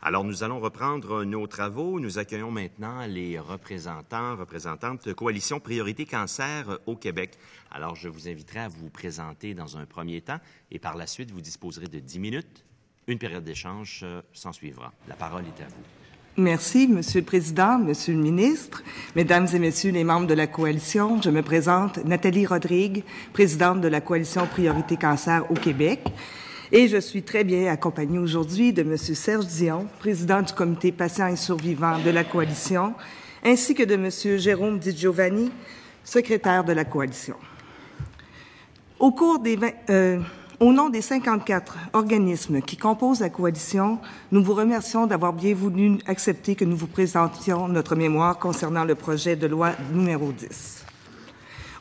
Alors, nous allons reprendre nos travaux. Nous accueillons maintenant les représentantes de Coalition Priorité Cancer au Québec. Alors, je vous inviterai à vous présenter dans un premier temps et par la suite, vous disposerez de 10 minutes. Une période d'échange s'en suivra. La parole est à vous. Merci, Monsieur le Président, Monsieur le Ministre, Mesdames et Messieurs les membres de la Coalition. Je me présente Nathalie Rodrigue, présidente de la Coalition Priorité Cancer au Québec. Et je suis très bien accompagnée aujourd'hui de M. Serge Dion, président du comité Patients et survivants de la Coalition, ainsi que de M. Jérôme Di Giovanni, secrétaire de la Coalition. Au nom des 54 organismes qui composent la Coalition, nous vous remercions d'avoir bien voulu accepter que nous vous présentions notre mémoire concernant le projet de loi numéro 10.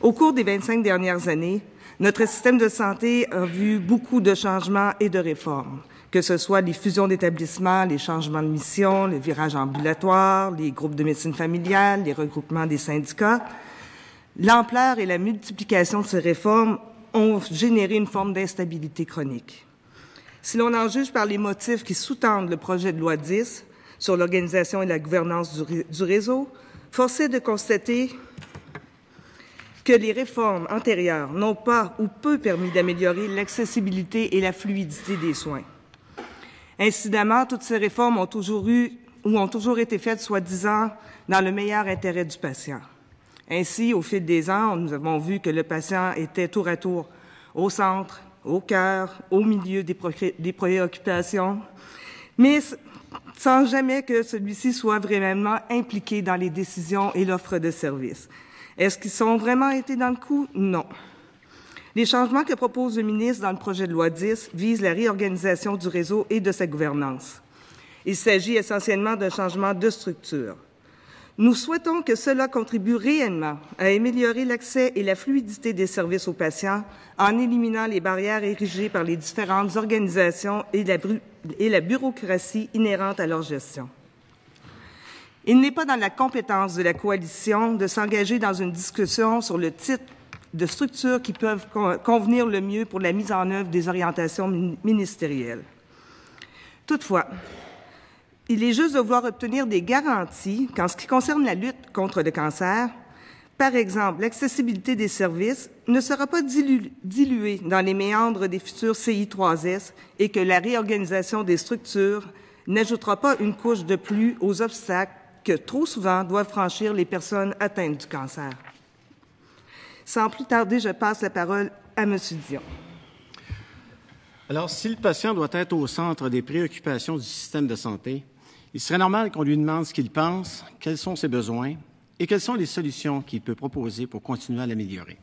Au cours des 25 dernières années, notre système de santé a vu beaucoup de changements et de réformes, que ce soit les fusions d'établissements, les changements de mission, le virage ambulatoire, les groupes de médecine familiale, les regroupements des syndicats. L'ampleur et la multiplication de ces réformes ont généré une forme d'instabilité chronique. Si l'on en juge par les motifs qui sous-tendent le projet de loi 10 sur l'organisation et la gouvernance du réseau, force est de constater que les réformes antérieures n'ont pas ou peu permis d'améliorer l'accessibilité et la fluidité des soins. Incidemment, toutes ces réformes ont toujours été faites, soi-disant, dans le meilleur intérêt du patient. Ainsi, au fil des ans, nous avons vu que le patient était tour à tour au centre, au cœur, au milieu des préoccupations, mais sans jamais que celui-ci soit vraiment impliqué dans les décisions et l'offre de services. Est-ce qu'ils ont vraiment été dans le coup? Non. Les changements que propose le ministre dans le projet de loi 10 visent la réorganisation du réseau et de sa gouvernance. Il s'agit essentiellement d'un changement de structure. Nous souhaitons que cela contribue réellement à améliorer l'accès et la fluidité des services aux patients en éliminant les barrières érigées par les différentes organisations et la bureaucratie inhérente à leur gestion. Il n'est pas dans la compétence de la Coalition de s'engager dans une discussion sur le type de structures qui peuvent convenir le mieux pour la mise en œuvre des orientations ministérielles. Toutefois, il est juste de vouloir obtenir des garanties qu'en ce qui concerne la lutte contre le cancer, par exemple, l'accessibilité des services ne sera pas diluée dans les méandres des futurs CI3S et que la réorganisation des structures n'ajoutera pas une couche de plus aux obstacles que trop souvent doivent franchir les personnes atteintes du cancer. Sans plus tarder, je passe la parole à M. Dion. Alors, si le patient doit être au centre des préoccupations du système de santé, il serait normal qu'on lui demande ce qu'il pense, quels sont ses besoins et quelles sont les solutions qu'il peut proposer pour continuer à l'améliorer.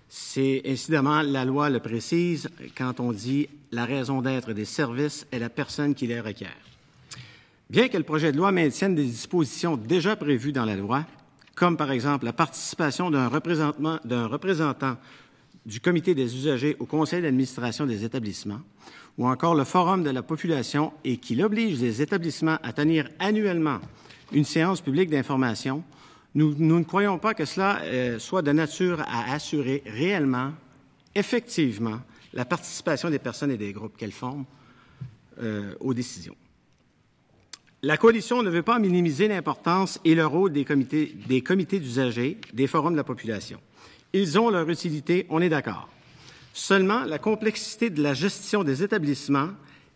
C'est incidemment, la loi le précise quand on dit la raison d'être des services est la personne qui les requiert. Bien que le projet de loi maintienne des dispositions déjà prévues dans la loi, comme par exemple la participation d'un représentant du comité des usagers au conseil d'administration des établissements, ou encore le forum de la population et qu'il oblige les établissements à tenir annuellement une séance publique d'information, nous ne croyons pas que cela soit de nature à assurer réellement, effectivement, la participation des personnes et des groupes qu'elles forment aux décisions. La Coalition ne veut pas minimiser l'importance et le rôle des comités d'usagers, des forums de la population. Ils ont leur utilité, on est d'accord. Seulement, la complexité de la gestion des établissements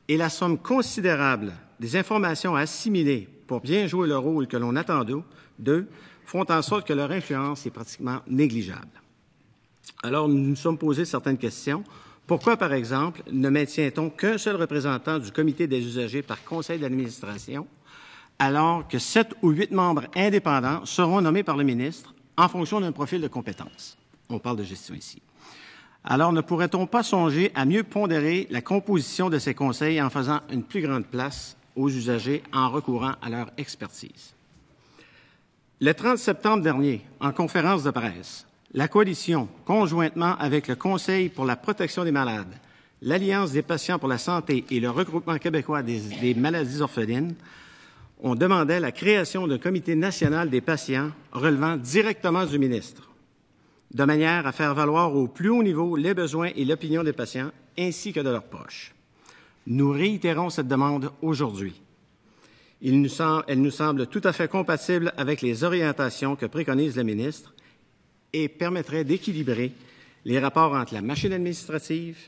et la somme considérable des informations à assimiler pour bien jouer le rôle que l'on attend d'eux font en sorte que leur influence est pratiquement négligeable. Alors, nous nous sommes posé certaines questions. Pourquoi, par exemple, ne maintient-on qu'un seul représentant du comité des usagers par conseil d'administration, alors que 7 ou 8 membres indépendants seront nommés par le ministre en fonction d'un profil de compétences? On parle de gestion ici. Alors, ne pourrait-on pas songer à mieux pondérer la composition de ces conseils en faisant une plus grande place aux usagers en recourant à leur expertise? Le 30 septembre dernier, en conférence de presse, la Coalition, conjointement avec le Conseil pour la protection des malades, l'Alliance des patients pour la santé et le Regroupement québécois des maladies orphelines, on demandait la création d'un comité national des patients relevant directement du ministre, de manière à faire valoir au plus haut niveau les besoins et l'opinion des patients, ainsi que de leurs proches. Nous réitérons cette demande aujourd'hui. Elle nous semble tout à fait compatible avec les orientations que préconise le ministre et permettrait d'équilibrer les rapports entre la machine administrative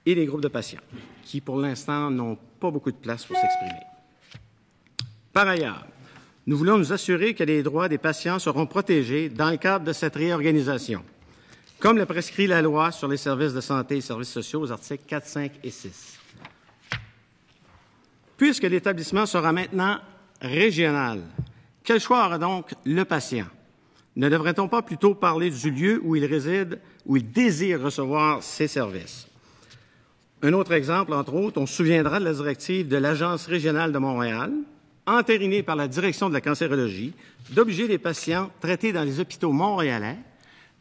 et les groupes de patients, qui, pour l'instant, n'ont pas beaucoup de place pour s'exprimer. Par ailleurs, nous voulons nous assurer que les droits des patients seront protégés dans le cadre de cette réorganisation, comme le prescrit la loi sur les services de santé et services sociaux aux articles 4, 5 et 6. Puisque l'établissement sera maintenant régional, quel choix aura donc le patient? Ne devrait-on pas plutôt parler du lieu où il réside, où il désire recevoir ses services? Un autre exemple, entre autres, on se souviendra de la directive de l'Agence régionale de Montréal, entérinée par la direction de la cancérologie, d'obliger les patients traités dans les hôpitaux montréalais,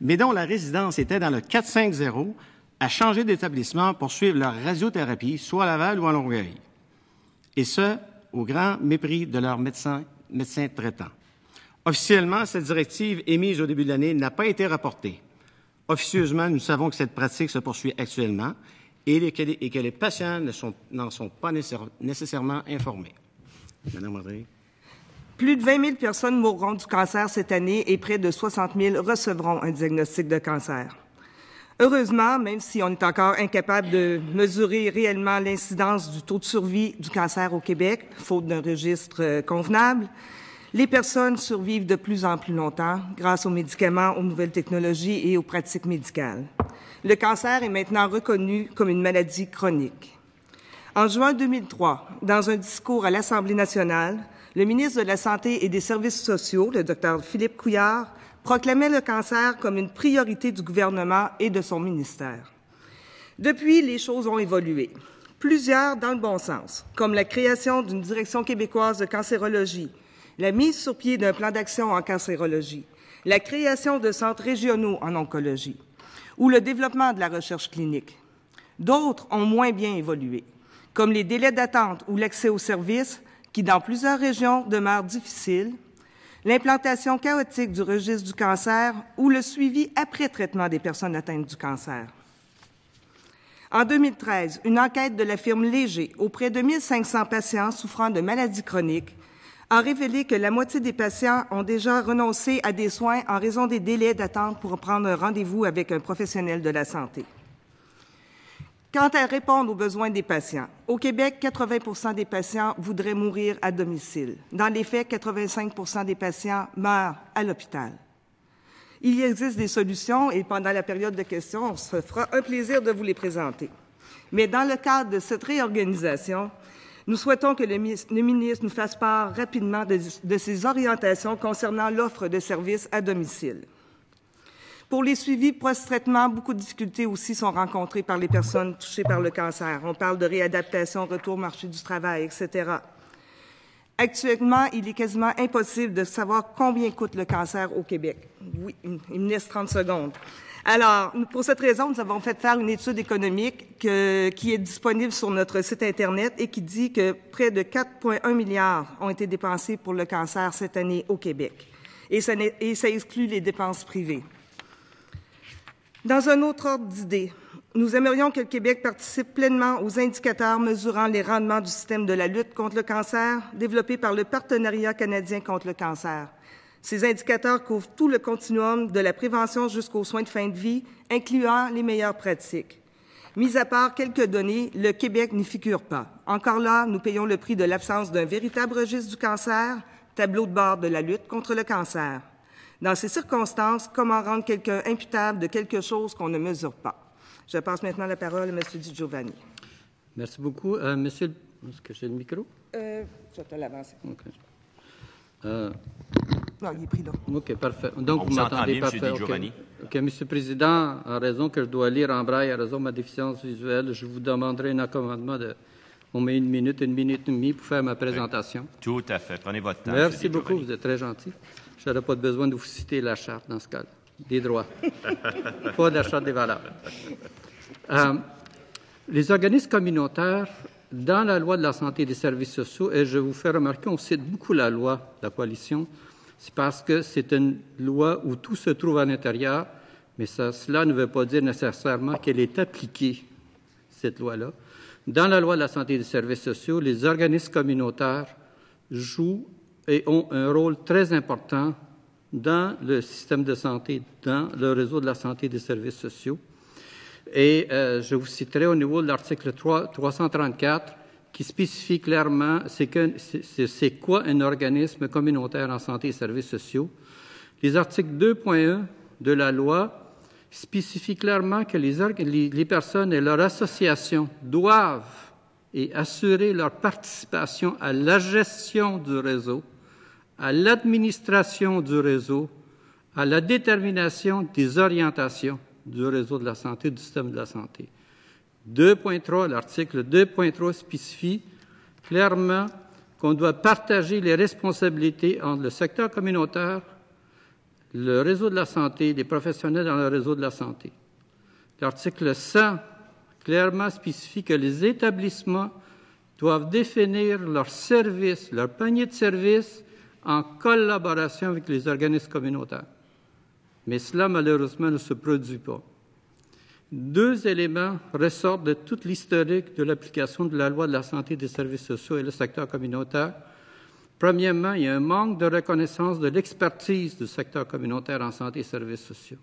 mais dont la résidence était dans le 450, à changer d'établissement pour suivre leur radiothérapie, soit à Laval ou à Longueuil. Et ce, au grand mépris de leurs médecins traitants. Officiellement, cette directive émise au début de l'année n'a pas été rapportée. Officieusement, nous savons que cette pratique se poursuit actuellement et que les patients n'en sont pas nécessairement informés. Madame Audrey. Plus de 20 000 personnes mourront du cancer cette année et près de 60 000 recevront un diagnostic de cancer. Heureusement, même si on est encore incapable de mesurer réellement l'incidence du taux de survie du cancer au Québec, faute d'un registre convenable, les personnes survivent de plus en plus longtemps grâce aux médicaments, aux nouvelles technologies et aux pratiques médicales. Le cancer est maintenant reconnu comme une maladie chronique. En juin 2003, dans un discours à l'Assemblée nationale, le ministre de la Santé et des Services sociaux, le Dr Philippe Couillard, proclamait le cancer comme une priorité du gouvernement et de son ministère. Depuis, les choses ont évolué. Plusieurs dans le bon sens, comme la création d'une direction québécoise de cancérologie, la mise sur pied d'un plan d'action en cancérologie, la création de centres régionaux en oncologie ou le développement de la recherche clinique. D'autres ont moins bien évolué, comme les délais d'attente ou l'accès aux services qui, dans plusieurs régions, demeurent difficiles, l'implantation chaotique du registre du cancer ou le suivi après traitement des personnes atteintes du cancer. En 2013, une enquête de la firme Léger auprès de 1 500 patients souffrant de maladies chroniques a révélé que la moitié des patients ont déjà renoncé à des soins en raison des délais d'attente pour prendre un rendez-vous avec un professionnel de la santé. Quant à répondre aux besoins des patients, au Québec, 80 des patients voudraient mourir à domicile. Dans les faits, 85 des patients meurent à l'hôpital. Il existe des solutions et pendant la période de questions, on se fera un plaisir de vous les présenter. Mais dans le cadre de cette réorganisation, nous souhaitons que le ministre nous fasse part rapidement de ses orientations concernant l'offre de services à domicile. Pour les suivis post-traitement, beaucoup de difficultés aussi sont rencontrées par les personnes touchées par le cancer. On parle de réadaptation, retour au marché du travail, etc. Actuellement, il est quasiment impossible de savoir combien coûte le cancer au Québec. Oui, il me laisse 30 secondes. Alors, pour cette raison, nous avons fait faire une étude économique qui est disponible sur notre site Internet et qui dit que près de 4,1 milliards ont été dépensés pour le cancer cette année au Québec. Et ça exclut les dépenses privées. Dans un autre ordre d'idée, nous aimerions que le Québec participe pleinement aux indicateurs mesurant les rendements du système de la lutte contre le cancer développé par le Partenariat canadien contre le cancer. Ces indicateurs couvrent tout le continuum de la prévention jusqu'aux soins de fin de vie, incluant les meilleures pratiques. Mis à part quelques données, le Québec n'y figure pas. Encore là, nous payons le prix de l'absence d'un véritable registre du cancer, tableau de bord de la lutte contre le cancer. Dans ces circonstances, comment rendre quelqu'un imputable de quelque chose qu'on ne mesure pas? Je passe maintenant la parole à M. Di Giovanni. Merci beaucoup. Monsieur, est-ce que j'ai le micro? Je te l'avance. Okay. Non, il est pris là. OK, parfait. Donc, vous m'entendez parfait. M. Di Giovanni. OK, Monsieur le Président, en raison que je dois lire en braille, à raison de ma déficience visuelle, je vous demanderai un accommodement de au moins 1 minute et demie pour faire ma présentation. Oui, tout à fait. Prenez votre temps. Merci beaucoup, vous êtes très gentil. Je n'aurai pas besoin de vous citer la Charte dans ce cas-là, des droits. Pas de la Charte des valeurs. Les organismes communautaires, dans la loi de la santé et des services sociaux, et je vous fais remarquer, on cite beaucoup la loi de la coalition, c'est parce que c'est une loi où tout se trouve à l'intérieur, mais cela ne veut pas dire nécessairement qu'elle est appliquée, cette loi-là. Dans la loi de la santé et des services sociaux, les organismes communautaires jouent et ont un rôle très important dans le système de santé, dans le réseau de la santé et des services sociaux. Et je vous citerai au niveau de l'article 334 qui spécifie clairement c'est quoi un organisme communautaire en santé et services sociaux. Les articles 2.1 de la loi spécifient clairement que les personnes et leurs associations doivent et assurer leur participation à la gestion du réseau, à l'administration du réseau, à la détermination des orientations du réseau de la santé, du système de la santé. 2.3, l'article 2.3 spécifie clairement qu'on doit partager les responsabilités entre le secteur communautaire, le réseau de la santé, les professionnels dans le réseau de la santé. L'article 100 clairement spécifie que les établissements doivent définir leurs services, leur panier de services en collaboration avec les organismes communautaires. Mais cela, malheureusement, ne se produit pas. 2 éléments ressortent de toute l'historique de l'application de la loi de la santé des services sociaux et le secteur communautaire. Premièrement, il y a un manque de reconnaissance de l'expertise du secteur communautaire en santé et services sociaux.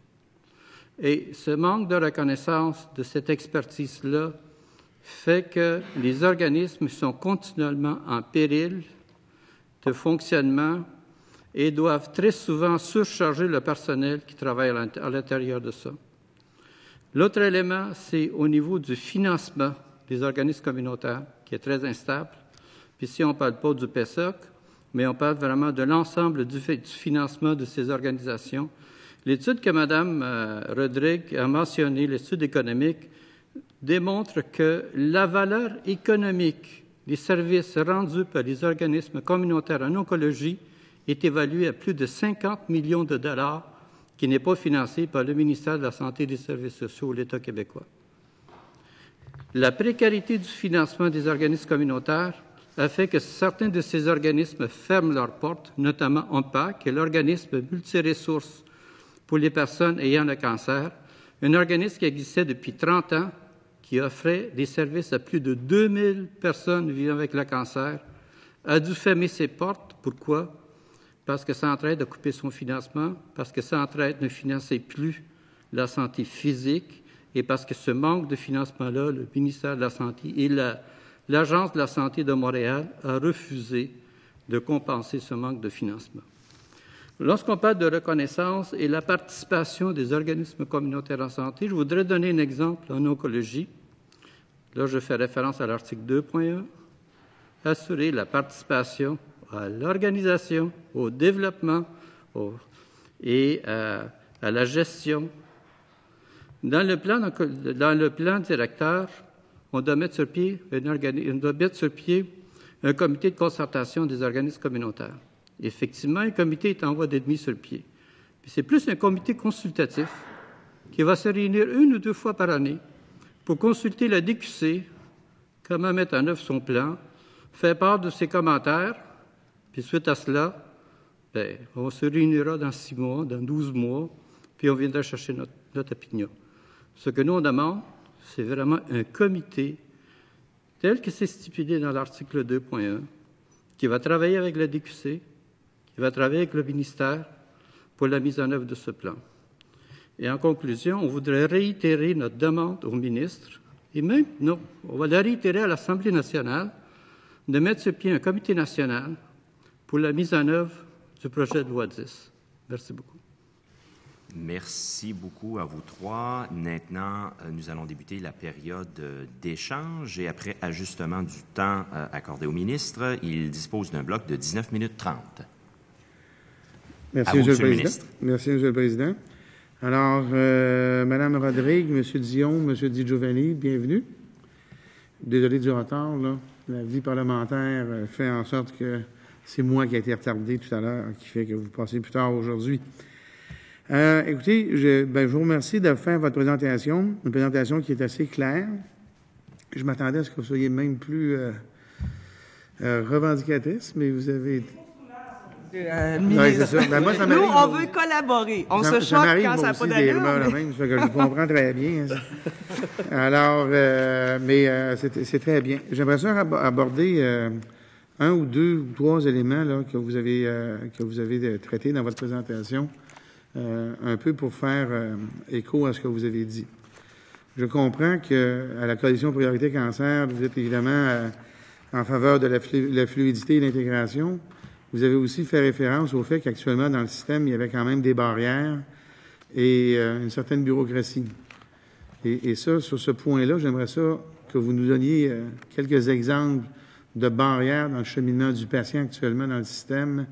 Et ce manque de reconnaissance de cette expertise-là fait que les organismes sont continuellement en péril de fonctionnement et doivent très souvent surcharger le personnel qui travaille à l'intérieur de ça. L'autre élément, c'est au niveau du financement des organismes communautaires, qui est très instable. Puis ici, on ne parle pas du PESOC, mais on parle vraiment de l'ensemble du financement de ces organisations. L'étude que Mme Rodrigue a mentionnée, l'étude économique, démontre que la valeur économique des services rendus par les organismes communautaires en oncologie est évaluée à plus de 50 millions de dollars, qui n'est pas financé par le ministère de la Santé et des Services sociaux ou l'État québécois. La précarité du financement des organismes communautaires a fait que certains de ces organismes ferment leurs portes, notamment OMPAC, qui est l'organisme multiressources pour les personnes ayant le cancer, un organisme qui existait depuis 30 ans, qui offrait des services à plus de 2000 personnes vivant avec le cancer, a dû fermer ses portes. Pourquoi? Parce que ça entraîne de couper son financement, parce que ça entraîne de ne financer plus la santé physique, et parce que ce manque de financement-là, le ministère de la Santé et l'Agence de la santé de Montréal a refusé de compenser ce manque de financement. Lorsqu'on parle de reconnaissance et la participation des organismes communautaires en santé, je voudrais donner un exemple en oncologie. Là, je fais référence à l'article 2.1. Assurer la participation à l'organisation, au développement et à la gestion. Dans le plan directeur, on doit mettre sur pied un comité de concertation des organismes communautaires. Effectivement, un comité est en voie d'être mis sur le pied. Puis c'est plus un comité consultatif qui va se réunir 1 ou 2 fois par année pour consulter la DQC, comment mettre en œuvre son plan, faire part de ses commentaires, puis suite à cela, on se réunira dans 6 mois, dans 12 mois, puis on viendra chercher notre opinion. Ce que nous, on demande, c'est vraiment un comité tel que c'est stipulé dans l'article 2.1, qui va travailler avec la DQC, qui va travailler avec le ministère pour la mise en œuvre de ce plan. Et en conclusion, on voudrait réitérer notre demande au ministre, et même, non, on va la réitérer à l'Assemblée nationale, de mettre sur pied un comité national pour la mise en œuvre du projet de loi 10. Merci beaucoup. Merci beaucoup à vous trois. Maintenant, nous allons débuter la période d'échange et après ajustement du temps accordé au ministre, il dispose d'un bloc de 19 minutes 30. Merci, Monsieur le Président. Merci, Monsieur le Président. Alors, Mme Rodrigue, M. Dion, M. Di Giovanni, bienvenue. Désolé du retard, là. La vie parlementaire fait en sorte que c'est moi qui ai été retardé tout à l'heure, qui fait que vous passez plus tard aujourd'hui. Écoutez, je vous remercie de faire votre présentation, une présentation qui est assez claire. Je m'attendais à ce que vous soyez même plus revendicatrice, mais vous avez... Ouais, c'est ça. Moi, ça nous, on veut collaborer. On se choque quand ça n'a pas d'allure. Mais... Ça fait que je comprends très bien. Alors, c'est très bien. J'aimerais ça aborder un ou deux ou trois éléments là, que vous avez traités dans votre présentation, un peu pour faire écho à ce que vous avez dit. Je comprends qu'à la Coalition Priorité Cancer, vous êtes évidemment en faveur de la fluidité et l'intégration. Vous avez aussi fait référence au fait qu'actuellement, dans le système, il y avait quand même des barrières et une certaine bureaucratie. Et ça, sur ce point-là, j'aimerais ça que vous nous donniez quelques exemples de barrières dans le cheminement du patient actuellement dans le système,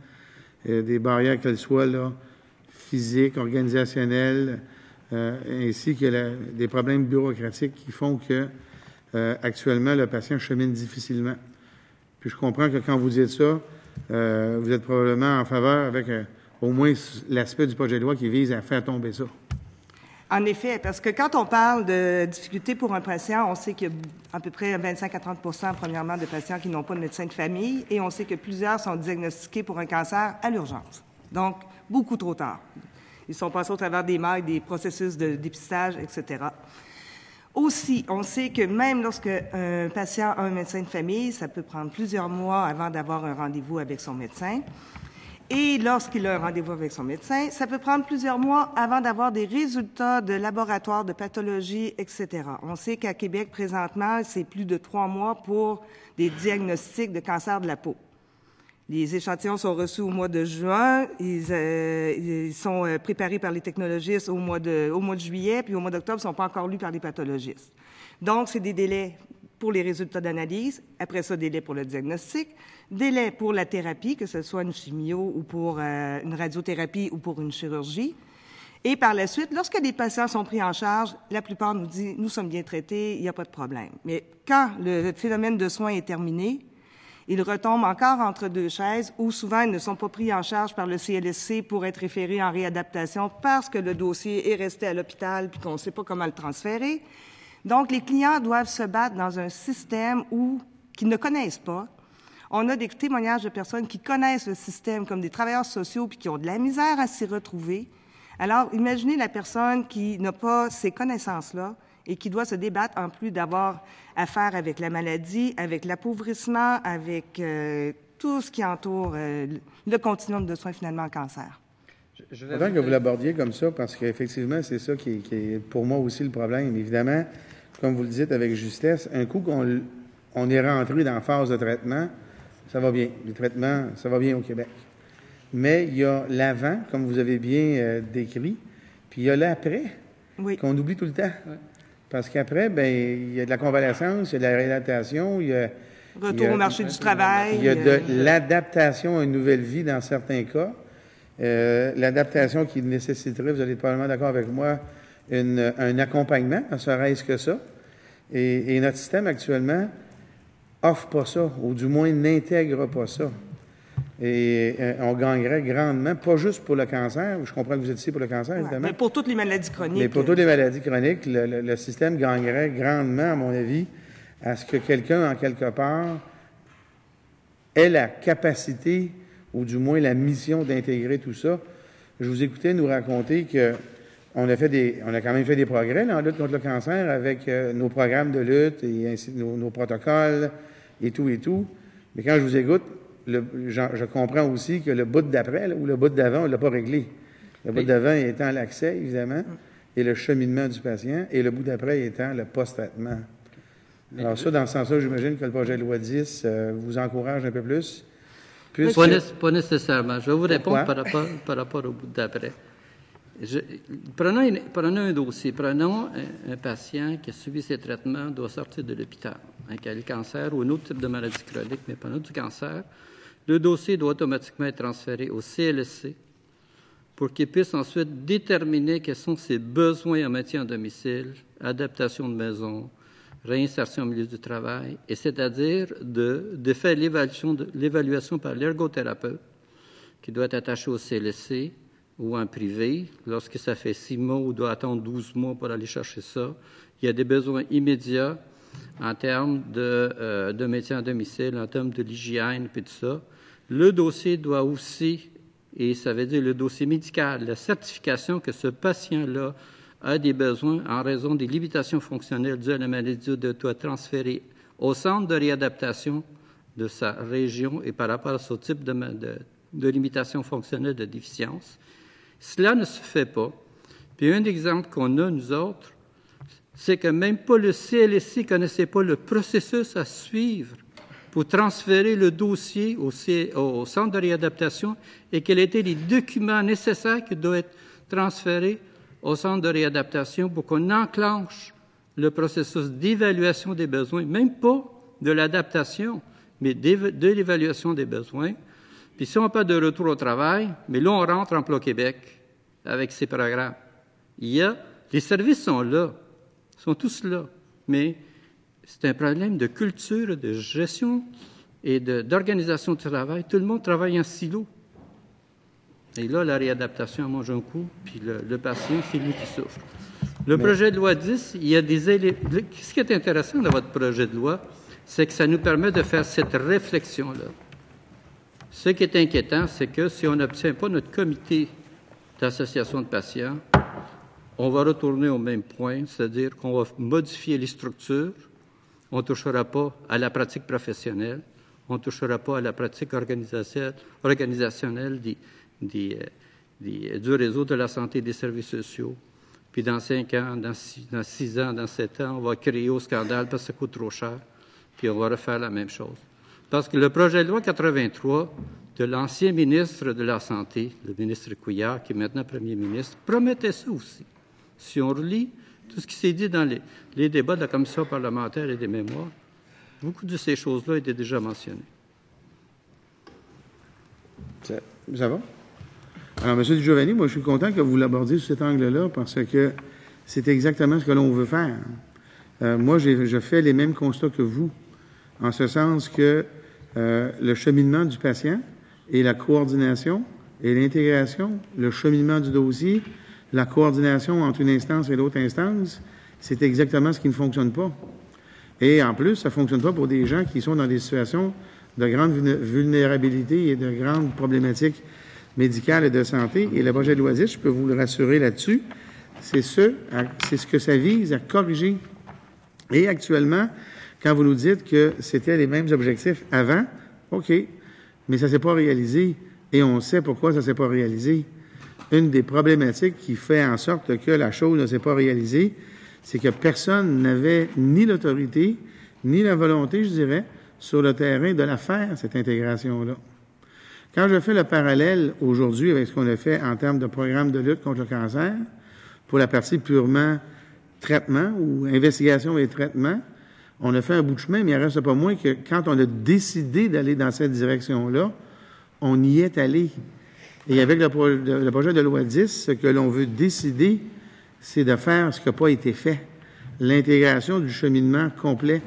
des barrières qu'elles soient là, physiques, organisationnelles, ainsi que des problèmes bureaucratiques qui font que actuellement le patient chemine difficilement. Puis je comprends que quand vous dites ça, vous êtes probablement en faveur avec au moins l'aspect du projet de loi qui vise à faire tomber ça. En effet, parce que quand on parle de difficultés pour un patient, on sait qu'il y a à peu près 25 à 30 premièrement, de patients qui n'ont pas de médecin de famille, et on sait que plusieurs sont diagnostiqués pour un cancer à l'urgence. Donc, beaucoup trop tard. Ils sont passés au travers des mailles, des processus de dépistage, etc. Aussi, on sait que même lorsque un patient a un médecin de famille, ça peut prendre plusieurs mois avant d'avoir un rendez-vous avec son médecin. Et lorsqu'il a un rendez-vous avec son médecin, ça peut prendre plusieurs mois avant d'avoir des résultats de laboratoire, de pathologie, etc. On sait qu'à Québec, présentement, c'est plus de 3 mois pour des diagnostics de cancer de la peau. Les échantillons sont reçus au mois de juin. Ils sont préparés par les technologistes au mois de juillet, puis au mois d'octobre, ils ne sont pas encore lus par les pathologistes. Donc, c'est des délais pour les résultats d'analyse. Après ça, délai pour le diagnostic. Délai pour la thérapie, que ce soit une chimio ou pour une radiothérapie ou pour une chirurgie. Et par la suite, lorsque les patients sont pris en charge, la plupart nous disent « nous sommes bien traités, il n'y a pas de problème ». Mais quand le phénomène de soins est terminé, ils retombent encore entre deux chaises où souvent ils ne sont pas pris en charge par le CLSC pour être référés en réadaptation parce que le dossier est resté à l'hôpital puis qu'on ne sait pas comment le transférer. Donc, les clients doivent se battre dans un système qu'ils ne connaissent pas. On a des témoignages de personnes qui connaissent le système comme des travailleurs sociaux puis qui ont de la misère à s'y retrouver. Alors, imaginez la personne qui n'a pas ces connaissances-là et qui doit se débattre en plus d'avoir affaire avec la maladie, avec l'appauvrissement, avec tout ce qui entoure le continuum de soins finalement en cancer. Je voudrais que vous l'abordiez comme ça parce qu'effectivement, c'est ça qui est pour moi aussi le problème. Évidemment, comme vous le dites avec justesse, un coup qu'on est rentré dans la phase de traitement, ça va bien. Le traitement, ça va bien au Québec. Mais il y a l'avant, comme vous avez bien décrit, puis il y a l'après, qu'on oublie tout le temps. Oui. Parce qu'après, bien, il y a de la convalescence, il y a de la réadaptation, il y a... Retour au marché du travail. Il y a de l'adaptation à une nouvelle vie dans certains cas. L'adaptation qui nécessiterait, vous allez être probablement d'accord avec moi, un accompagnement, ne serait-ce que ça. Et notre système actuellement offre pas ça, ou du moins n'intègre pas ça. Et on gagnerait grandement, pas juste pour le cancer, je comprends que vous êtes ici pour le cancer, évidemment. Mais pour toutes les maladies chroniques. Mais pour toutes les maladies chroniques, le système gagnerait grandement, à mon avis, à ce que quelqu'un, en quelque part, ait la capacité, ou du moins la mission d'intégrer tout ça. Je vous écoutais nous raconter que on a quand même fait des progrès là, en lutte contre le cancer avec nos programmes de lutte et ainsi nos protocoles et tout. Mais quand je vous écoute, je comprends aussi que le bout d'après ou le bout d'avant, on ne l'a pas réglé. Le bout d'avant étant l'accès, évidemment, et le cheminement du patient, et le bout d'après étant le post-traitement. Alors ça, dans ce sens-là, j'imagine que le projet de loi 10 vous encourage un peu plus. Pas nécessairement. Je vais vous répondre par rapport au bout d'après. Prenons un dossier. Prenons un patient qui a subi ses traitements, doit sortir de l'hôpital, qui a le cancer ou un autre type de maladie chronique, mais prenons du cancer. Le dossier doit automatiquement être transféré au CLSC pour qu'il puisse ensuite déterminer quels sont ses besoins en maintien à domicile, adaptation de maison, réinsertion au milieu du travail, et c'est-à-dire de faire l'évaluation par l'ergothérapeute qui doit être attaché au CLSC ou en privé. Lorsque ça fait 6 mois ou doit attendre 12 mois pour aller chercher ça, il y a des besoins immédiats en termes de maintien à domicile, en termes de l'hygiène et tout ça. Le dossier doit aussi, et ça veut dire le dossier médical, la certification que ce patient-là a des besoins en raison des limitations fonctionnelles dues à la maladie doit transférer au centre de réadaptation de sa région et par rapport à ce type de limitation fonctionnelle de déficience. Cela ne se fait pas. Puis un exemple qu'on a, nous autres, c'est que même pas le CLSC ne connaissait pas le processus à suivre pour transférer le dossier au centre de réadaptation et quels étaient les documents nécessaires qui doivent être transférés au centre de réadaptation pour qu'on enclenche le processus d'évaluation des besoins, même pas de l'adaptation, mais de l'évaluation des besoins. Puis si on parle de retour au travail, mais là, on rentre en Emploi Québec avec ces programmes. Les services sont là, sont tous là, mais c'est un problème de culture, de gestion et d'organisation du travail. Tout le monde travaille en silo. Et là, la réadaptation mange un coup, puis le patient, c'est lui qui souffre. Le projet de loi 10, il y a des éléments. Ce qui est intéressant dans votre projet de loi, c'est que ça nous permet de faire cette réflexion-là. Ce qui est inquiétant, c'est que si on n'obtient pas notre comité d'association de patients, on va retourner au même point, c'est-à-dire qu'on va modifier les structures, on ne touchera pas à la pratique professionnelle, on ne touchera pas à la pratique organisationnelle du réseau de la santé et des services sociaux. Puis dans 5 ans, dans 6 ans, dans 7 ans, on va crier au scandale parce que ça coûte trop cher, puis on va refaire la même chose. Parce que le projet de loi 83 de l'ancien ministre de la Santé, le ministre Couillard, qui est maintenant premier ministre, promettait ça aussi. Si on relit tout ce qui s'est dit dans les débats de la commission parlementaire et des mémoires, beaucoup de ces choses-là étaient déjà mentionnées. Ça va? Alors, M. Di Giovanni, moi, je suis content que vous l'abordiez sous cet angle-là parce que c'est exactement ce que l'on veut faire. Moi, je fais les mêmes constats que vous, en ce sens que le cheminement du patient et la coordination et l'intégration, le cheminement du dossier, la coordination entre une instance et l'autre instance, c'est exactement ce qui ne fonctionne pas. Et en plus, ça ne fonctionne pas pour des gens qui sont dans des situations de grande vulnérabilité et de grandes problématiques médicales et de santé. Et le projet de loi 10, je peux vous le rassurer là-dessus, c'est ce que ça vise à corriger. Et actuellement, quand vous nous dites que c'était les mêmes objectifs avant, OK, mais ça ne s'est pas réalisé. Et on sait pourquoi ça ne s'est pas réalisé. Une des problématiques qui fait en sorte que la chose ne s'est pas réalisée, c'est que personne n'avait ni l'autorité, ni la volonté, je dirais, sur le terrain de la faire, cette intégration-là. Quand je fais le parallèle aujourd'hui avec ce qu'on a fait en termes de programme de lutte contre le cancer, pour la partie purement traitement ou investigation et traitement, on a fait un bout de chemin, mais il ne reste pas moins que quand on a décidé d'aller dans cette direction-là, on y est allé. Et avec le projet de loi 10, ce que l'on veut décider, c'est de faire ce qui n'a pas été fait, l'intégration du cheminement complet.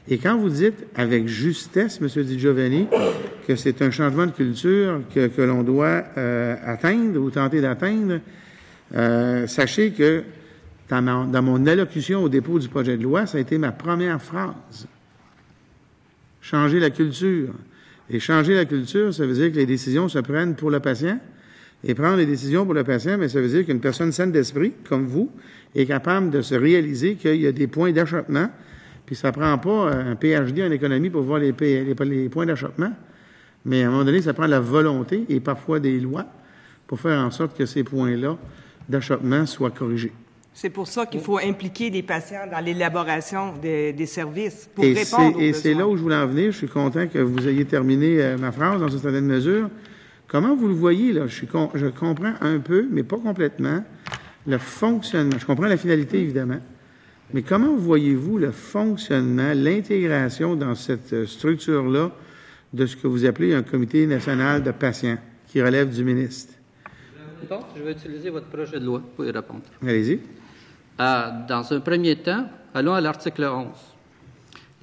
Et quand vous dites avec justesse, M. Di Giovanni, que c'est un changement de culture que l'on doit atteindre ou tenter d'atteindre, sachez que dans mon allocution au dépôt du projet de loi, ça a été ma première phrase. Changer la culture. Et changer la culture, ça veut dire que les décisions se prennent pour le patient. Et prendre les décisions pour le patient, mais ça veut dire qu'une personne saine d'esprit, comme vous, est capable de se réaliser qu'il y a des points d'achoppement. Puis ça prend pas un PhD en économie pour voir les points d'achoppement. Mais à un moment donné, ça prend la volonté et parfois des lois pour faire en sorte que ces points-là d'achoppement soient corrigés. C'est pour ça qu'il faut impliquer les patients dans l'élaboration des services pour répondre aux besoins. Et c'est là où je voulais en venir. Je suis content que vous ayez terminé ma phrase dans une certaine mesure. Comment vous le voyez, là? Je comprends un peu, mais pas complètement, le fonctionnement. Je comprends la finalité, évidemment. Mais comment voyez-vous le fonctionnement, l'intégration dans cette structure-là de ce que vous appelez un comité national de patients qui relève du ministre? Bon, je vais utiliser votre projet de loi pour y répondre. Allez-y. Dans un premier temps, allons à l'article 11.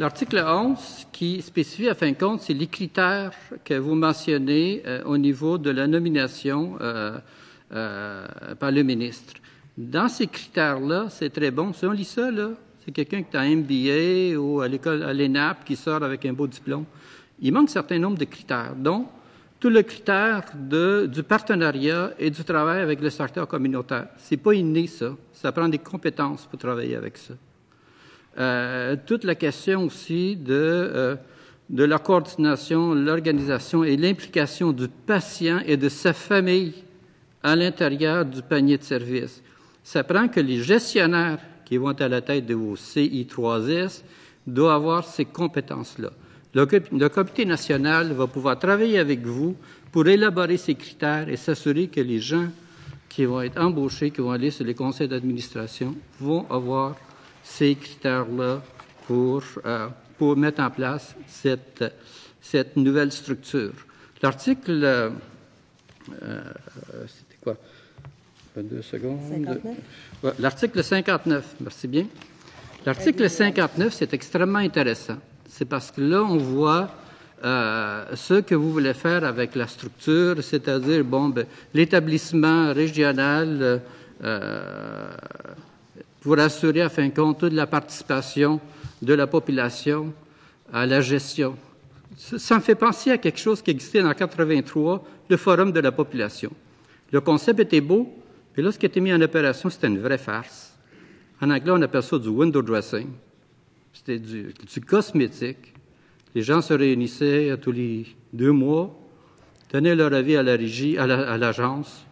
L'article 11, qui spécifie, à fin de compte, c'est les critères que vous mentionnez au niveau de la nomination par le ministre. Dans ces critères-là, c'est très bon. Si on lit ça, là, c'est quelqu'un qui est en MBA ou à l'école, à l'ENAP, qui sort avec un beau diplôme. Il manque un certain nombre de critères, dont tout le critère du partenariat et du travail avec le secteur communautaire. C'est pas inné, ça. Ça prend des compétences pour travailler avec ça. Toute la question aussi de de la coordination, l'organisation et l'implication du patient et de sa famille à l'intérieur du panier de services. Ça prend que les gestionnaires qui vont à la tête de vos CI3S doivent avoir ces compétences-là. Le comité national va pouvoir travailler avec vous pour élaborer ces critères et s'assurer que les gens qui vont être embauchés, qui vont aller sur les conseils d'administration, vont avoir ces critères-là pour mettre en place cette nouvelle structure. L'article... c'était quoi? 2 secondes. 59. Ouais, l'article 59, merci bien. L'article 59, c'est extrêmement intéressant. C'est parce que là, on voit ce que vous voulez faire avec la structure, c'est-à-dire l'établissement régional pour assurer, à fin de compte, toute la participation de la population à la gestion. Ça me fait penser à quelque chose qui existait en 1983, le Forum de la population. Le concept était beau, mais là, ce qui a été mis en opération, c'était une vraie farce. En anglais, on appelle ça du window dressing. C'était du cosmétique. Les gens se réunissaient tous les 2 mois, donnaient leur avis à la régie, à l'agence,